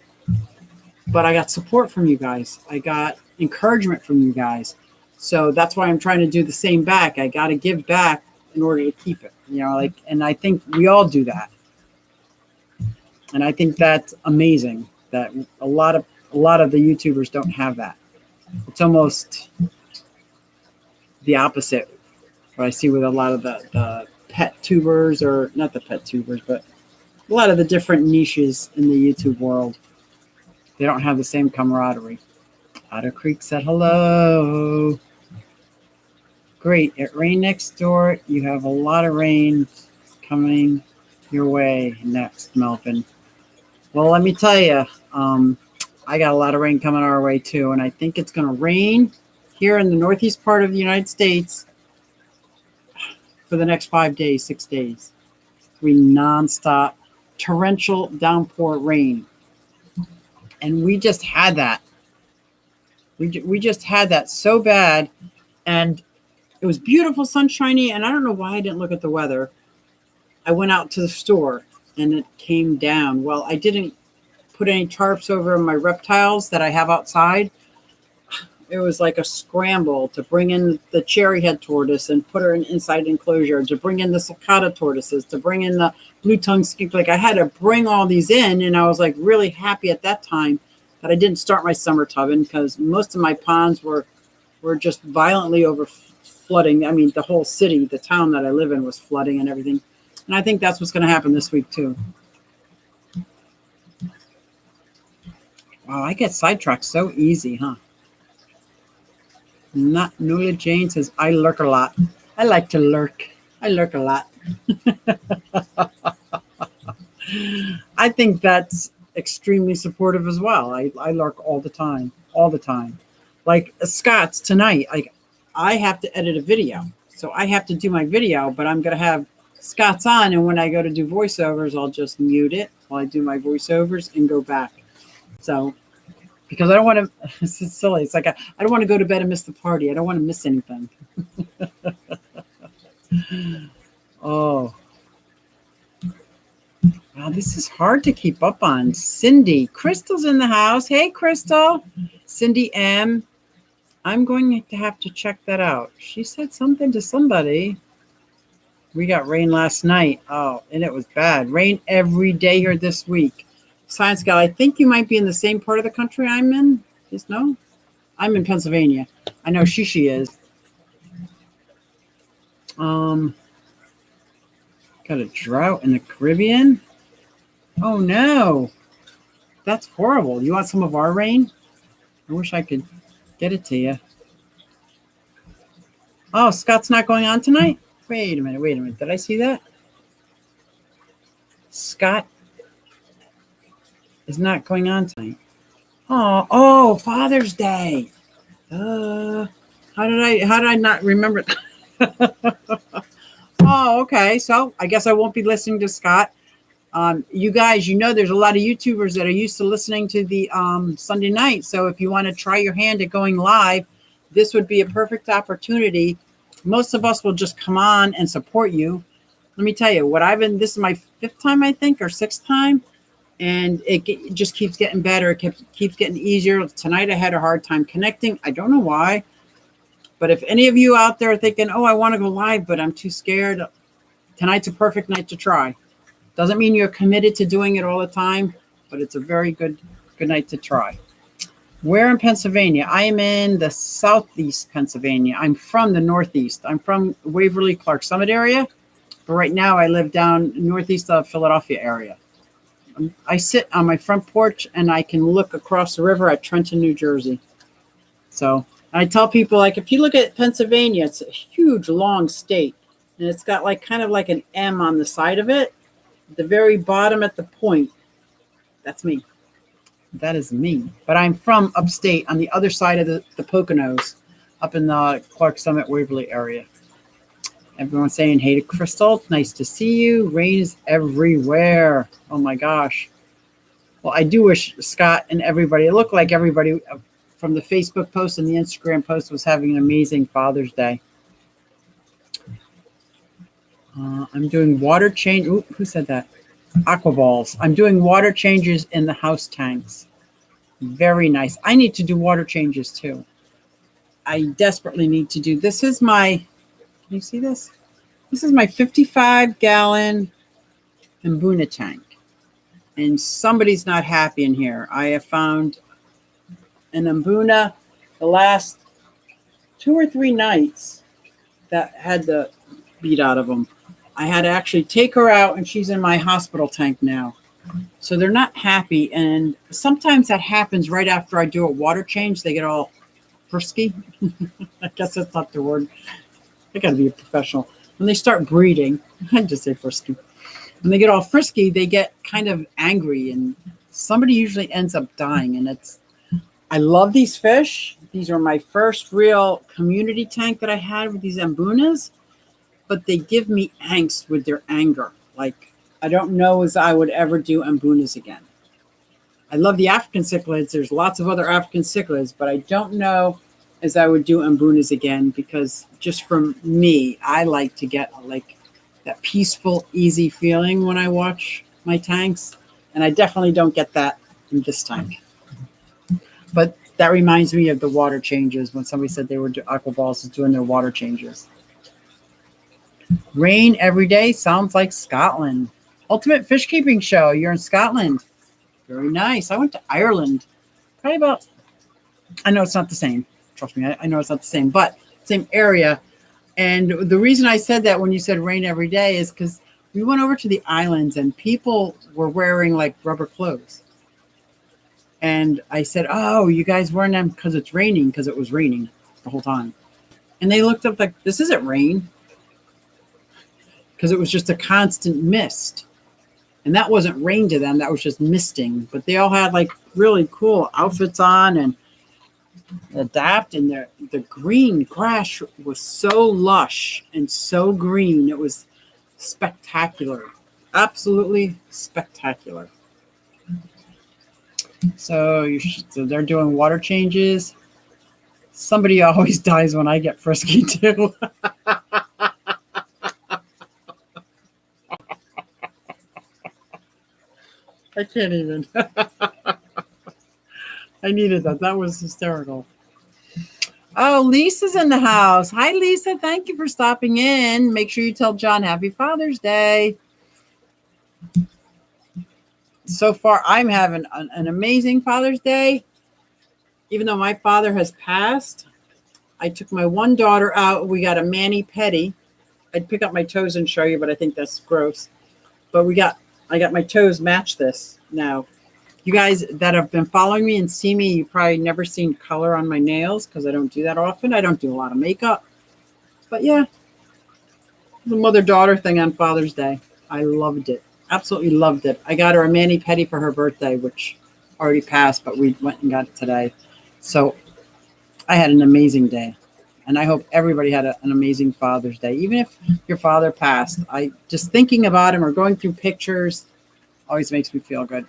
I got support from you guys. I got encouragement from you guys. So that's why I'm trying to do the same back. I got to give back in order to keep it, you know, like, and I think we all do that. And I think that's amazing that a lot of the YouTubers don't have that. It's almost the opposite. What I see with a lot of the pet tubers, or not the pet tubers, but a lot of the different niches in the YouTube world. They don't have the same camaraderie. Otter Creek said hello. Great. It rained next door. You have a lot of rain coming your way next, Melvin. Well, let me tell you, I got a lot of rain coming our way too, and I think it's going to rain here in the northeast part of the United States for the next 5 days, 6 days. We nonstop torrential downpour rain, and we just had that. We just had that so bad, and it was beautiful, sunshiny, and I don't know why I didn't look at the weather. I went out to the store, and it came down. Well, I didn't put any tarps over my reptiles that I have outside. It was like a scramble to bring in the cherry head tortoise and put her in inside enclosure, to bring in the sulcata tortoises, to bring in the blue-tongued skink. Like, I had to bring all these in, and I was like really happy at that time that I didn't start my summer tubbing, because most of my ponds were just violently over flooding. I mean, the whole city, the town that I live in, was flooding and everything. And I think that's what's going to happen this week too. Wow, I get sidetracked so easy, huh? Not Nula Jane says, I lurk a lot. I like to lurk. I lurk a lot. I think that's extremely supportive as well. I lurk all the time. All the time. Like Scott's tonight, I have to edit a video. So I have to do my video, but I'm going to have Scott's on, and when I go to do voiceovers, I'll just mute it while I do my voiceovers and go back. So, because I don't want to, it's silly. It's like, I don't want to go to bed and miss the party. I don't want to miss anything. Oh. Wow, this is hard to keep up on. Cindy, Crystal's in the house. Hey, Crystal. Cindy M. I'm going to have to check that out. She said something to somebody. We got rain last night. Oh, and it was bad. Rain every day here this week. Science Gal, I think you might be in the same part of the country I'm in. Just no? I'm in Pennsylvania. I know Shishi is. Got a drought in the Caribbean. Oh no. That's horrible. You want some of our rain? I wish I could get it to you. Oh, Scott's not going on tonight? Wait a minute. Did I see that? Scott is not going on tonight. Oh, Father's Day. How did I not remember that? Oh, okay. So I guess I won't be listening to Scott. You guys, there's a lot of YouTubers that are used to listening to the Sunday night. So if you want to try your hand at going live, this would be a perfect opportunity. Most of us will just come on and support you. Let me tell you, this is my 5th time, I think, or 6th time. And it just keeps getting better. It keeps getting easier. Tonight I had a hard time connecting. I don't know why. But if any of you out there are thinking, oh, I want to go live, but I'm too scared, tonight's a perfect night to try. Doesn't mean you're committed to doing it all the time, but it's a very good night to try. Where in Pennsylvania? I am in the southeast Pennsylvania. I'm from the northeast. I'm from Waverly, Clark Summit area. But right now I live down northeast of Philadelphia area. I sit on my front porch and I can look across the river at Trenton, New Jersey. So I tell people, like, if you look at Pennsylvania, it's a huge, long state. And it's got kind of like an M on the side of it. The very bottom at the point. That's me. That is me. But I'm from upstate on the other side of the Poconos, up in the Clark Summit, Waverly area. Everyone's saying, hey to Crystal. Nice to see you. Rain is everywhere. Oh my gosh. Well, I do wish Scott and everybody, it looked like everybody from the Facebook post and the Instagram post was having an amazing Father's Day. I'm doing water change. Ooh, who said that? Aquaballs. I'm doing water changes in the house tanks. Very nice. I need to do water changes too. I desperately need to do. This is my, can you see this? This is my 55-gallon Mbuna tank. And somebody's not happy in here. I have found an Mbuna the last 2 or 3 nights that had the beat out of them. I had to actually take her out, and she's in my hospital tank now. So they're not happy. And sometimes that happens right after I do a water change. They get all frisky. I guess that's not the word. I got to be a professional. When they start breeding, I just say frisky. When they get all frisky, they get kind of angry, and somebody usually ends up dying. And I love these fish. These are my first real community tank that I had with these Mbunas, but they give me angst with their anger. Like, I don't know as I would ever do Mbunas again. I love the African cichlids. There's lots of other African cichlids, but I don't know as I would do Mbunas again, because just from me, I like to get like that peaceful, easy feeling when I watch my tanks. And I definitely don't get that in this tank. But that reminds me of the water changes when somebody said they were Aquaballs doing their water changes. Rain every day sounds like Scotland. Ultimate fish keeping show. You're in Scotland. Very nice. I went to Ireland. Probably about, I know it's not the same. Trust me, I know it's not the same, but same area. And the reason I said that when you said rain every day is because we went over to the islands and people were wearing like rubber clothes. And I said, oh, you guys wearing them because it's raining, because it was raining the whole time. And they looked up like, this isn't rain, because it was just a constant mist. And that wasn't rain to them. That was just misting. But they all had like really cool outfits on and adapt. And the green grass was so lush and so green. It was spectacular. Absolutely spectacular. So they're doing water changes. Somebody always dies when I get frisky too. I can't even. I needed that. That was hysterical. Oh, Lisa's in the house. Hi, Lisa. Thank you for stopping in. Make sure you tell John Happy Father's Day. So far, I'm having an amazing Father's Day. Even though my father has passed, I took my one daughter out. We got a mani-pedi. I'd pick up my toes and show you, but I think that's gross. But I got my toes match this now. You guys that have been following me and see me, you probably never seen color on my nails because I don't do that often. I don't do a lot of makeup. But yeah, the mother-daughter thing on Father's Day. I loved it. Absolutely loved it. I got her a mani-pedi for her birthday, which already passed, but we went and got it today. So I had an amazing day. And I hope everybody had an amazing Father's Day. Even if your father passed, I just thinking about him or going through pictures always makes me feel good.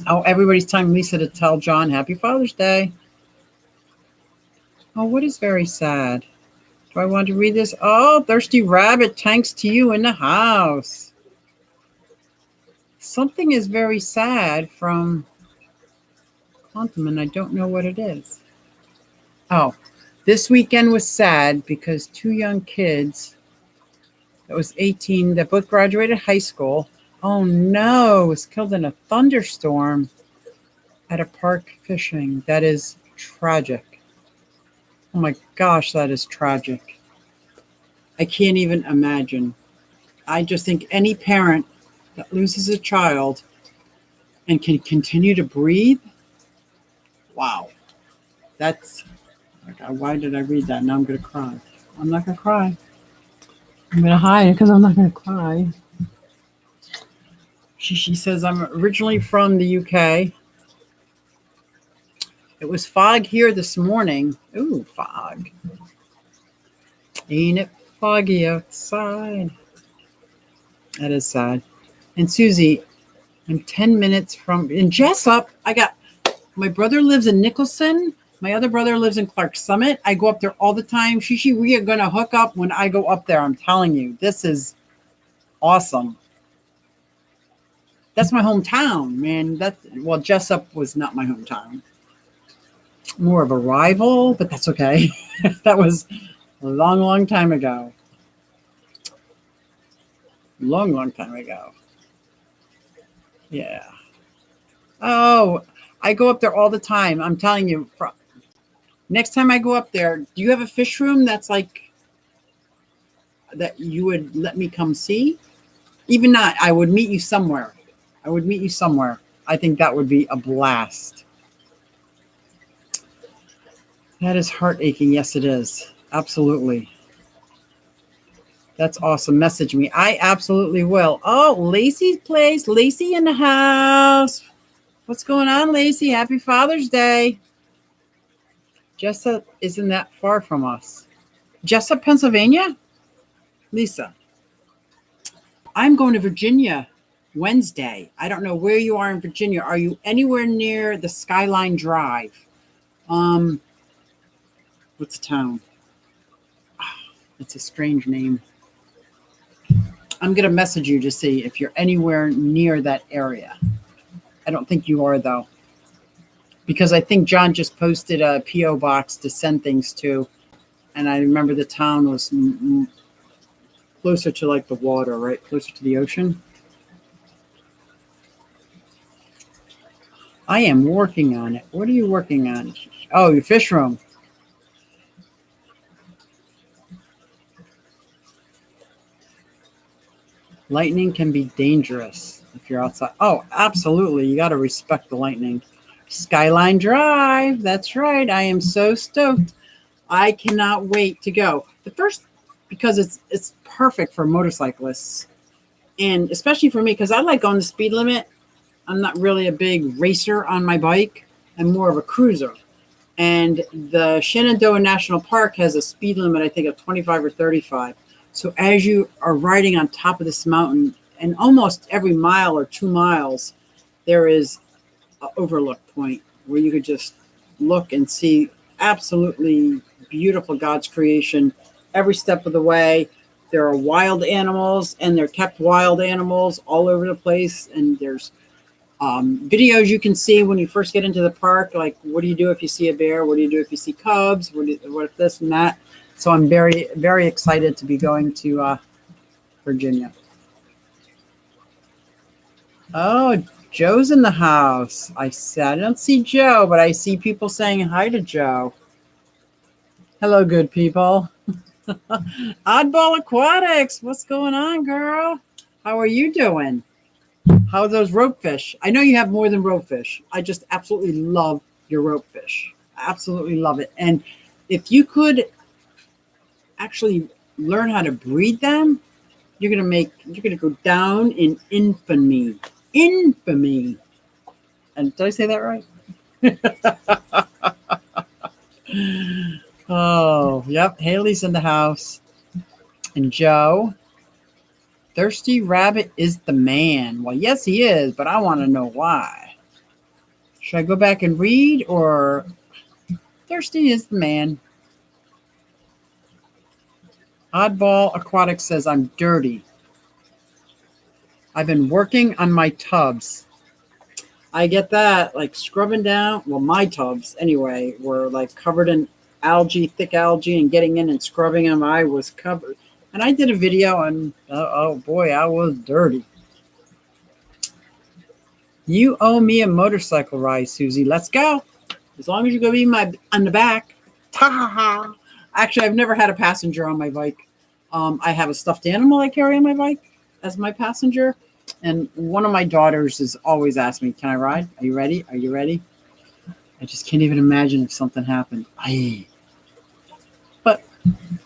Oh, everybody's telling Lisa to tell John Happy Father's Day. Oh, what is very sad? Do I want to read this? Oh, Thirsty Rabbit, thanks to you in the house. Something is very sad from Quantum, and I don't know what it is. Oh, this weekend was sad because 2 young kids that was 18 that both graduated high school. Oh no, was killed in a thunderstorm at a park fishing. That is tragic. Oh my gosh, that is tragic. I can't even imagine. I just think any parent that loses a child and can continue to breathe, wow. That's, why did I read that? Now I'm going to cry. I'm not going to cry. I'm going to hide because I'm not going to cry. She says, I'm originally from the UK. It was fog here this morning. Ooh, fog. Ain't it foggy outside? That is sad. And Suzy, I'm 10 minutes from, in Jessup, my brother lives in Nicholson. My other brother lives in Clark Summit. I go up there all the time. Shishi, we are going to hook up when I go up there. I'm telling you, this is awesome. That's my hometown, man. Well, Jessup was not my hometown. more of a rival, but that's okay. That was a long, long time ago. Long, long time ago. Yeah. Oh, I go up there all the time. I'm telling you, next time I go up there, do you have a fish room that's like that you would let me come see? Even not, I would meet you somewhere. I would meet you somewhere. I think that would be a blast. That is heart aching. Yes, it is. Absolutely. That's awesome. Message me. I absolutely will. Oh, Lacey's place. Lacey in the house. What's going on, Lacey? Happy Father's Day. Jessup isn't that far from us. Jessup, Pennsylvania? Lisa. I'm going to Virginia Wednesday. I don't know where you are in Virginia. Are you anywhere near the Skyline Drive? What's the town? It's a strange name. I'm going to message you to see if you're anywhere near that area. I don't think you are, though. Because I think John just posted a P.O. box to send things to. And I remember the town was closer to like the water, right? Closer to the ocean. I am working on it. What are you working on? Oh, your fish room. Lightning can be dangerous if you're outside. Oh, absolutely. You got to respect the lightning. Skyline Drive. That's right. I am so stoked. I cannot wait to go. The first, because it's perfect for motorcyclists. And especially for me, because I like going the speed limit. I'm not really a big racer on my bike. I'm more of a cruiser. And the Shenandoah National Park has a speed limit, I think, of 25 or 35. So as you are riding on top of this mountain, and almost every mile or 2 miles, there is an overlook point where you could just look and see absolutely beautiful God's creation every step of the way. There are wild animals, and they're kept wild animals all over the place. And there's videos you can see when you first get into the park, like what do you do if you see a bear? What do you do if you see cubs? What if this and that? So I'm very, very excited to be going to Virginia. Oh, Joe's in the house. I don't see Joe, but I see people saying hi to Joe. Hello, good people. Oddball Aquatics. What's going on, girl? How are you doing? How are those rope fish? I know you have more than rope fish. I just absolutely love your rope fish. I absolutely love it. And if you could actually learn how to breed them, you're gonna go down in infamy. Infamy. And did I say that right? Oh, yep. Haley's in the house. And Joe. Thirsty Rabbit is the man. Well, yes, he is, but I want to know why. Should I go back and read, or Thirsty is the man? Oddball Aquatic says, I'm dirty. I've been working on my tubs. I get that, like scrubbing down. Well, my tubs, anyway, were like covered in algae, thick algae, and getting in and scrubbing them. I was covered. And I did a video, and oh boy, I was dirty. You owe me a motorcycle ride, Suzy. Let's go. As long as you're going to be on the back. Ta-ha-ha. Actually, I've never had a passenger on my bike. I have a stuffed animal I carry on my bike as my passenger. And one of my daughters has always asked me, can I ride? Are you ready? Are you ready? I just can't even imagine if something happened. But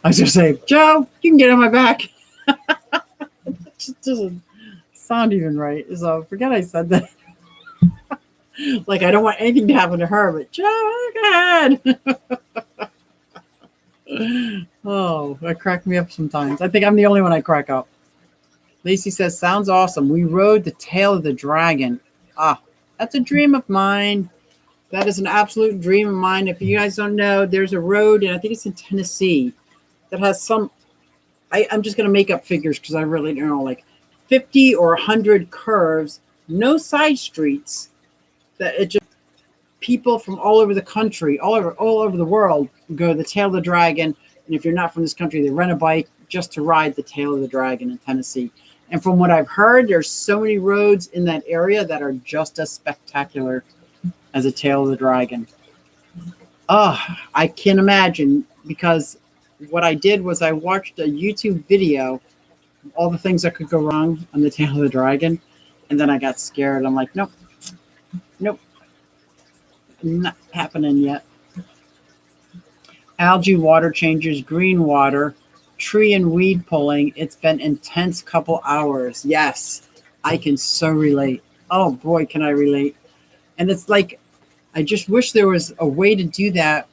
I was going to say, Joe, you can get on my back. It just doesn't sound even right. So forget I said that. Like I don't want anything to happen to her, but Joe, go ahead. Oh, that cracked me up sometimes. I think I'm the only one I crack up. Lacey says, sounds awesome. We rode the tail of the dragon. Ah, that's a dream of mine. That is an absolute dream of mine. If you guys don't know, there's a road, and I think it's in Tennessee, that has some, I'm just going to make up figures because I really don't know, like 50 or 100 curves, no side streets, that people from all over the country, all over the world go to the Tail of the Dragon. And if you're not from this country, they rent a bike just to ride the Tail of the Dragon in Tennessee. And from what I've heard, there's so many roads in that area that are just as spectacular as a Tail of the Dragon. Oh, I can't imagine, because what I did was I watched a YouTube video of all the things that could go wrong on the Tail of the Dragon. And then I got scared. I'm like, nope, not happening yet. Algae water changes, green water, tree and weed pulling. It's been intense couple hours. Yes, I can so relate. Oh boy, can I relate. And it's like, I just wish there was a way to do that.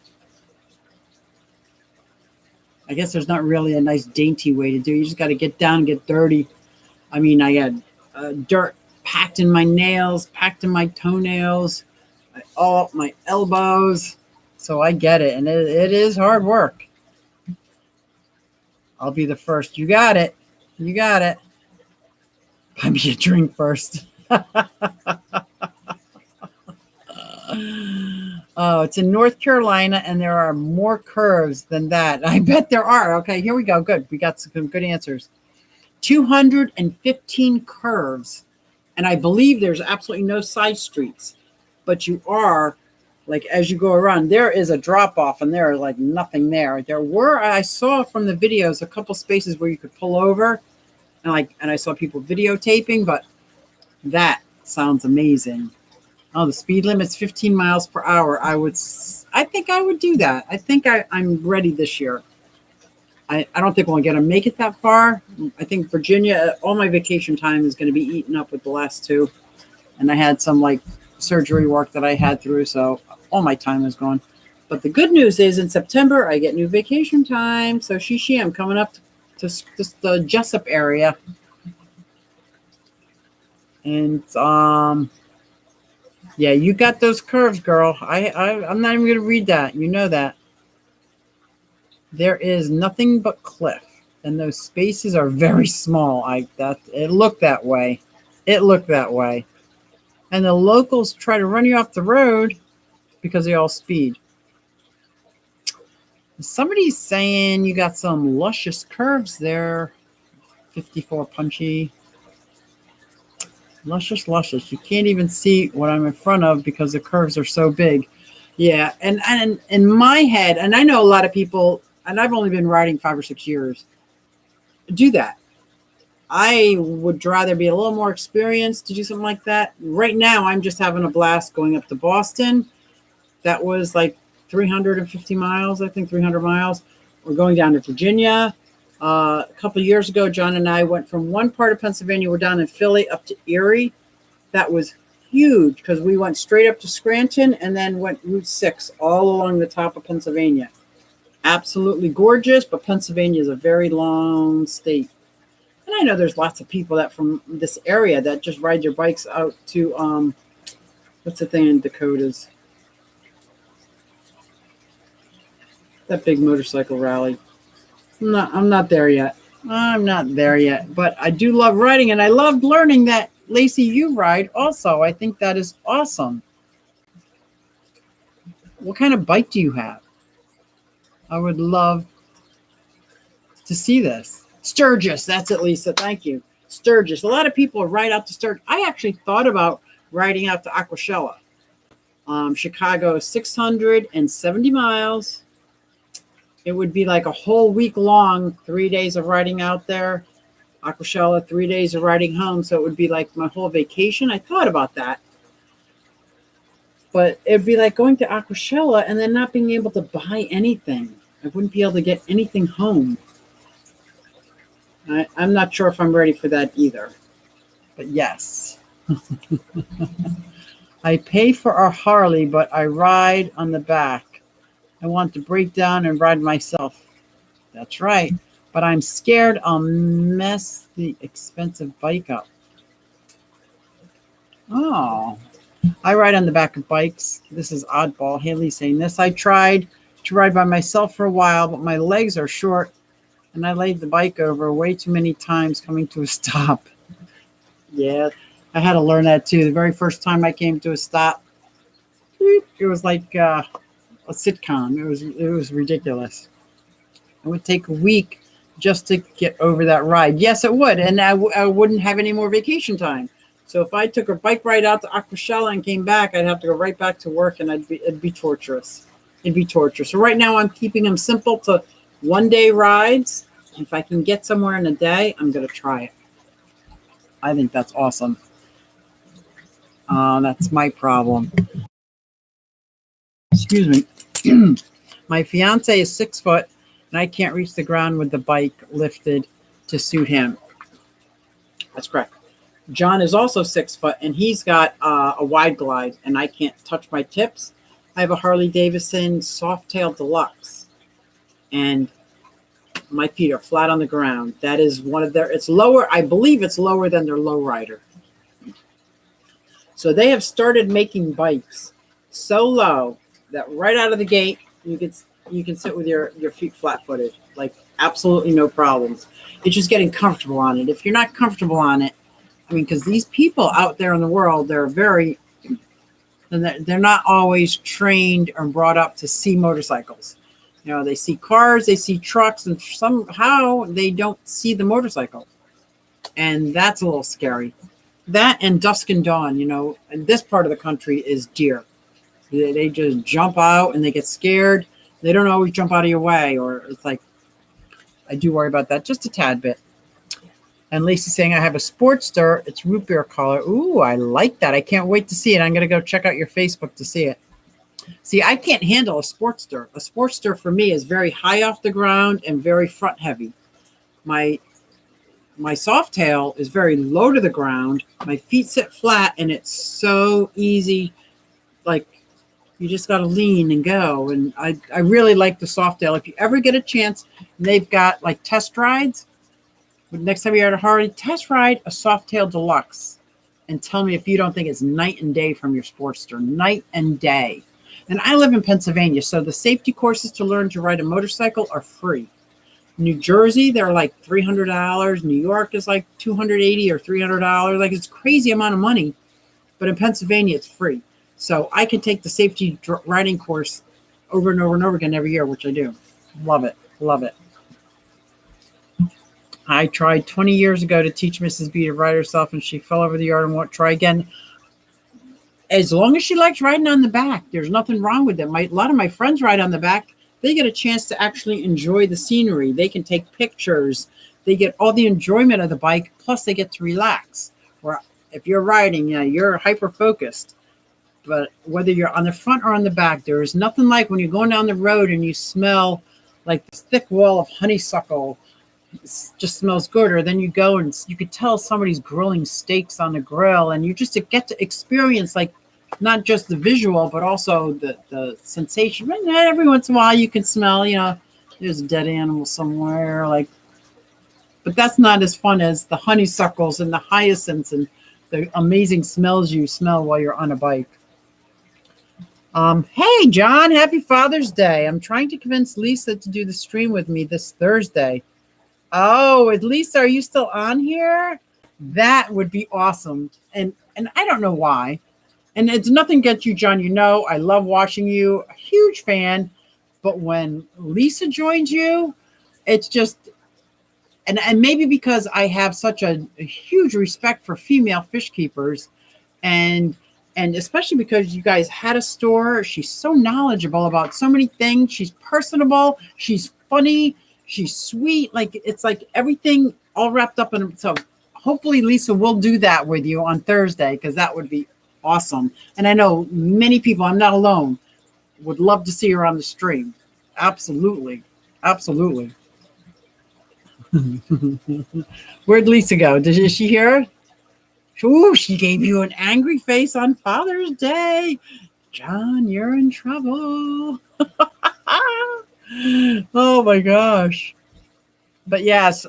I guess there's not really a nice dainty way to do it. You just got to get down and get dirty. I mean, I had dirt packed in my nails, packed in my toenails, all up my elbows. So I get it. And it is hard work. I'll be the first. You got it. You got it. Buy me a drink first. Oh, it's in North Carolina, and there are more curves than that. I bet there are. Okay, here we go. Good. We got some good answers. 215 curves. And I believe there's absolutely no side streets. But you are, like, as you go around, there is a drop-off, and there is, like, nothing there. There were, I saw from the videos, a couple spaces where you could pull over. And I saw people videotaping, but that sounds amazing. Oh, the speed limit's 15 miles per hour. I think I would do that. I think I'm ready this year. I don't think we're going to make it that far. I think Virginia, all my vacation time is going to be eaten up with the last two. And I had some like surgery work that I had through, so all my time is gone. But the good news is in September, I get new vacation time. So I'm coming up to the Jessup area. And, yeah, you got those curves, girl. I'm not even going to read that. You know that. There is nothing but cliff, and those spaces are very small. It looked that way. It looked that way. And the locals try to run you off the road because they all speed. Somebody's saying you got some luscious curves there. 54 punchy. Luscious. You can't even see what I'm in front of because the curves are so big. Yeah, and in my head, and I know a lot of people, and I've only been riding 5 or 6 years, do that. I would rather be a little more experienced to do something like that. Right now, I'm just having a blast going up to Boston. That was like 350 miles, I think 300 miles. We're going down to Virginia. A couple of years ago, John and I went from one part of Pennsylvania, we're down in Philly, up to Erie. That was huge because we went straight up to Scranton and then went Route 6 all along the top of Pennsylvania. Absolutely gorgeous, but Pennsylvania is a very long state. And I know there's lots of people that from this area that just ride their bikes out to, what's the thing in Dakotas? That big motorcycle rally. I'm not there yet. I'm not there yet, but I do love riding, and I loved learning that, Lacey, you ride also. I think that is awesome. What kind of bike do you have? I would love to see this. Sturgis, that's it, Lisa. Thank you. Sturgis. A lot of people ride out to Sturgis. I actually thought about riding out to Aquashella. Chicago, 670 miles. It would be like a whole week long, 3 days of riding out there. Aquashella, 3 days of riding home. So it would be like my whole vacation. I thought about that. But it'd be like going to Aquashella and then not being able to buy anything. I wouldn't be able to get anything home. I'm not sure if I'm ready for that either. But yes. I pay for a Harley, but I ride on the back. I want to break down and ride myself. That's right. But I'm scared I'll mess the expensive bike up. Oh. I ride on the back of bikes. This is oddball. Haley's saying this. I tried to ride by myself for a while, but my legs are short, and I laid the bike over way too many times coming to a stop. Yeah, I had to learn that too. The very first time I came to a stop, It was like a sitcom. It was ridiculous. It would take a week just to get over that ride. Yes, it would, and I wouldn't have any more vacation time. So if I took a bike ride out to Aquashella and came back, I'd have to go right back to work, and it'd be torturous. It'd be torturous. So right now I'm keeping them simple to 1-day rides. If I can get somewhere in a day, I'm going to try it. I think that's awesome. That's my problem. Excuse me. My fiance is 6 foot, and I can't reach the ground with the bike lifted to suit him. That's correct. John is also 6 foot, and he's got a wide glide, and I can't touch my tips. I have a Harley Davidson Softail Deluxe, and my feet are flat on the ground. That is one of their, it's lower, I believe it's lower than their lowrider. So they have started making bikes so low that right out of the gate, you can sit with your feet flat-footed, like absolutely no problems. It's just getting comfortable on it. If you're not comfortable on it, I mean, because these people out there in the world, they're not always trained or brought up to see motorcycles. You know, they see cars, they see trucks, and somehow they don't see the motorcycle. And that's a little scary. That and dusk and dawn, you know, in this part of the country is deer. They just jump out and they get scared. They don't always jump out of your way, or it's like, I do worry about that just a tad bit. And Lacey's saying, I have a Sportster. It's root beer color. Ooh, I like that. I can't wait to see it. I'm going to go check out your Facebook to see it. See, I can't handle a Sportster. A Sportster for me is very high off the ground and very front heavy. My Softail is very low to the ground. My feet sit flat, and it's so easy. Like, you just got to lean and go. And I really like the Softail. If you ever get a chance, they've got like test rides. But next time you're at a Harley, test ride a Softail Deluxe and tell me if you don't think it's night and day from your Sportster. Night and day. And I live in Pennsylvania, so the safety courses to learn to ride a motorcycle are free. New Jersey, they're like $300. New York is like $280 or $300. Like, it's a crazy amount of money. But in Pennsylvania, it's free. So I can take the safety riding course over and over and over again every year, which I do. Love it. Love it. I tried 20 years ago to teach Mrs. B to ride herself, and she fell over the yard and won't try again. As long as she likes riding on the back, there's nothing wrong with them. A lot of my friends ride on the back. They get a chance to actually enjoy the scenery. They can take pictures. They get all the enjoyment of the bike, plus they get to relax. Or if you're riding, you're hyper-focused. But whether you're on the front or on the back, there is nothing like when you're going down the road and you smell like this thick wall of honeysuckle. It just smells good. Or then you go and you could tell somebody's grilling steaks on the grill, and you just get to experience like not just the visual, but also the sensation. And every once in a while you can smell, there's a dead animal somewhere. But that's not as fun as the honeysuckles and the hyacinths and the amazing smells you smell while you're on a bike. Hey, John, happy Father's Day. I'm trying to convince Lisa to do the stream with me this Thursday. Oh, Lisa, are you still on here? That would be awesome. And I don't know why. And it's nothing against you, John. I love watching you. A huge fan. But when Lisa joins you, it's just, and maybe because I have such a huge respect for female fish keepers, and especially because you guys had a store. She's so knowledgeable about so many things. She's personable. She's funny. She's sweet. It's like everything all wrapped up in. So hopefully Lisa will do that with you on Thursday, because that would be awesome. And I know many people, I'm not alone, would love to see her on the stream. Absolutely. Absolutely. Where'd Lisa go? Is she here? Ooh, she gave you an angry face on Father's Day. John, you're in trouble. Oh my gosh. But yes,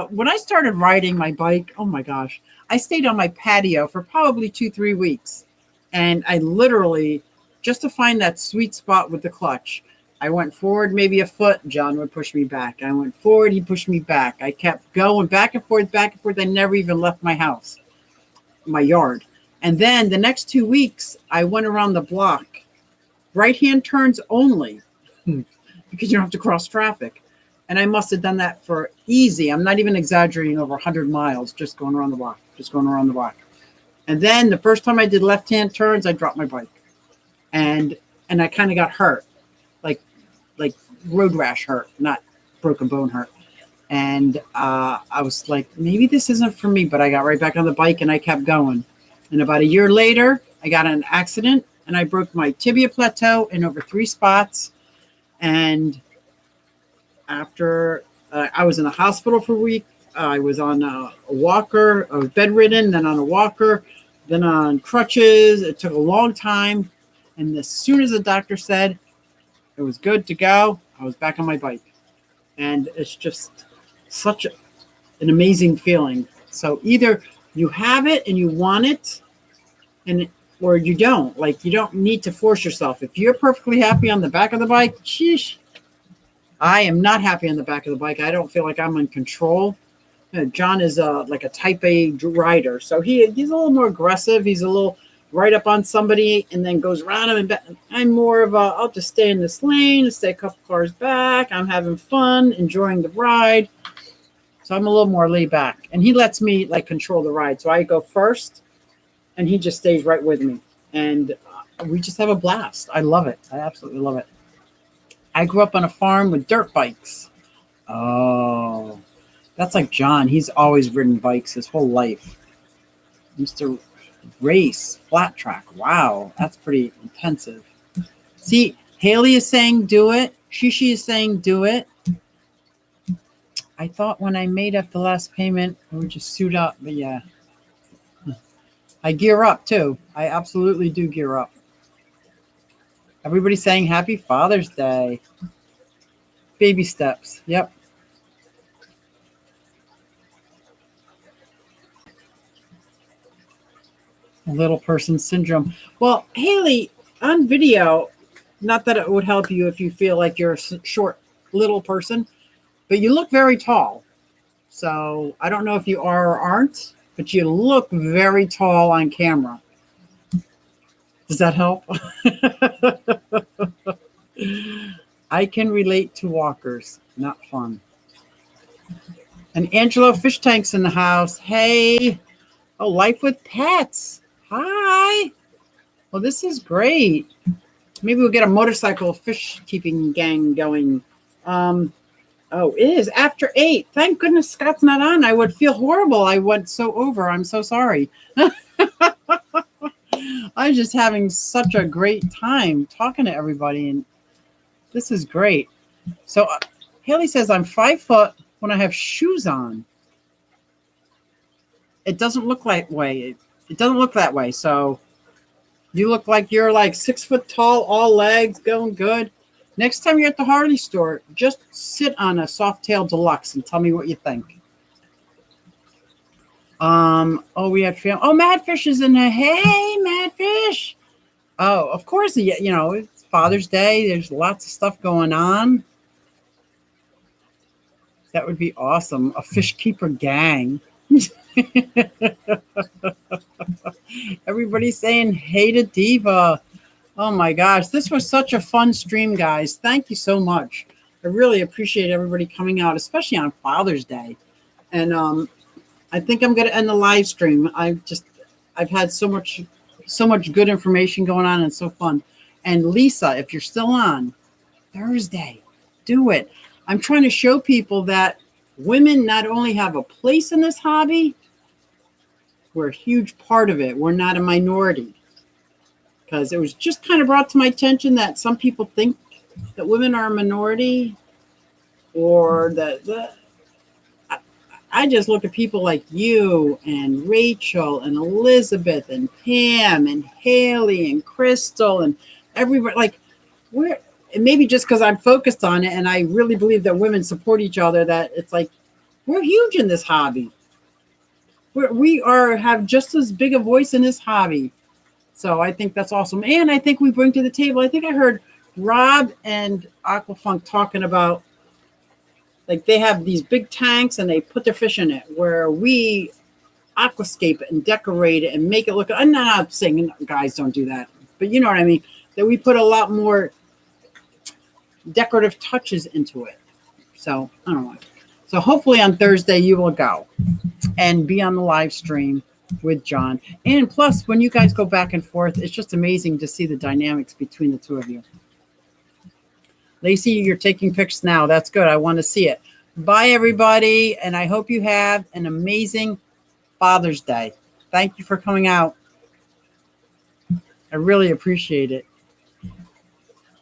when I started riding my bike, oh my gosh, I stayed on my patio for probably 2-3 weeks. And I literally, just to find that sweet spot with the clutch, I went forward maybe a foot, John would push me back. I went forward, he pushed me back. I kept going back and forth, back and forth. I never even left my house, my yard. And then the next 2 weeks, I went around the block right-hand turns only because you don't have to cross traffic. And I must have done that for easy. I'm not even exaggerating, over 100 miles, just going around the block, And then the first time I did left-hand turns, I dropped my bike. And I kind of got hurt, like road rash hurt, not broken bone hurt. And I was like, maybe this isn't for me, but I got right back on the bike and I kept going. And about a year later, I got in an accident and I broke my tibia plateau in over 3 spots. And after I was in the hospital for a week, I was on a walker. I was bedridden, then on a walker, then on crutches. It took a long time. And as soon as the doctor said it was good to go, I was back on my bike. And it's just such an amazing feeling. So either you have it and you want it, or you don't. Like, you don't need to force yourself. If you're perfectly happy on the back of the bike, sheesh. I am not happy on the back of the bike. I don't feel like I'm in control. John is like a type A rider. So he's a little more aggressive. He's a little right up on somebody and then goes around him. And back. I'm more of I'll just stay in this lane and stay a couple cars back. I'm having fun, enjoying the ride. So I'm a little more laid back. And he lets me like control the ride. So I go first and he just stays right with me. And we just have a blast. I love it. I absolutely love it. I grew up on a farm with dirt bikes. Oh, that's like John. He's always ridden bikes his whole life. He used to race, flat track. Wow, that's pretty intensive. See, Haley is saying do it. Shishi is saying do it. I thought when I made up the last payment, I would just suit up. But yeah, I gear up too. I absolutely do gear up. Everybody's saying Happy Father's Day. Baby steps. Yep. Little person syndrome. Well, Haley, on video, not that it would help you if you feel like you're a short little person, but you look very tall. So I don't know if you are or aren't, but you look very tall on camera. Does that help? I can relate to walkers. Not fun. And Angelo Fish Tank's in the house. Hey. Oh, Life with Pets. Hi. Well, this is great. Maybe we'll get a motorcycle fish keeping gang going. Oh, it is after 8. Thank goodness Scott's not on. I would feel horrible. I went so over. I'm so sorry. I'm just having such a great time talking to everybody, and this is great. So Haley says I'm 5 foot when I have shoes on. It doesn't look that way. It doesn't look that way. So you look like you're like 6 foot tall, all legs, going good. Next time you're at the Harley store, just sit on a Softail Deluxe and tell me what you think. Oh, we had film. Oh, Madfish is in there. Hey, Madfish. Oh, of course, you know, it's Father's Day. There's lots of stuff going on. That would be awesome. A fish keeper gang. Everybody's saying hey to Diva. Oh my gosh, this was such a fun stream, guys. Thank you so much. I really appreciate everybody coming out, especially on Father's Day. And I think I'm going to end the live stream. I've had so much good information going on and so fun. And Lisa, if you're still on Thursday, do it. I'm trying to show people that women not only have a place in this hobby, we're a huge part of it. We're not a minority. Because it was just kind of brought to my attention that some people think that women are a minority, or that I just look at people like you and Rachel and Elizabeth and Pam and Haley and Crystal and everybody. Like, and maybe just because I'm focused on it and I really believe that women support each other, that it's like we're huge in this hobby. We have just as big a voice in this hobby. So I think that's awesome. And I think we bring to the table, I think I heard Rob and Aquafunk talking about, like, they have these big tanks and they put their fish in it, where we aquascape it and decorate it and make it look. I'm not saying guys don't do that, but you know what I mean. that we put a lot more decorative touches into it. So I don't know. So hopefully on Thursday you will go and be on the live stream with John. And plus, when you guys go back and forth, it's just amazing to see the dynamics between the two of you. Lacey, you're taking pics now. That's good. I want to see it. Bye, everybody. And I hope you have an amazing Father's Day. Thank you for coming out. I really appreciate it.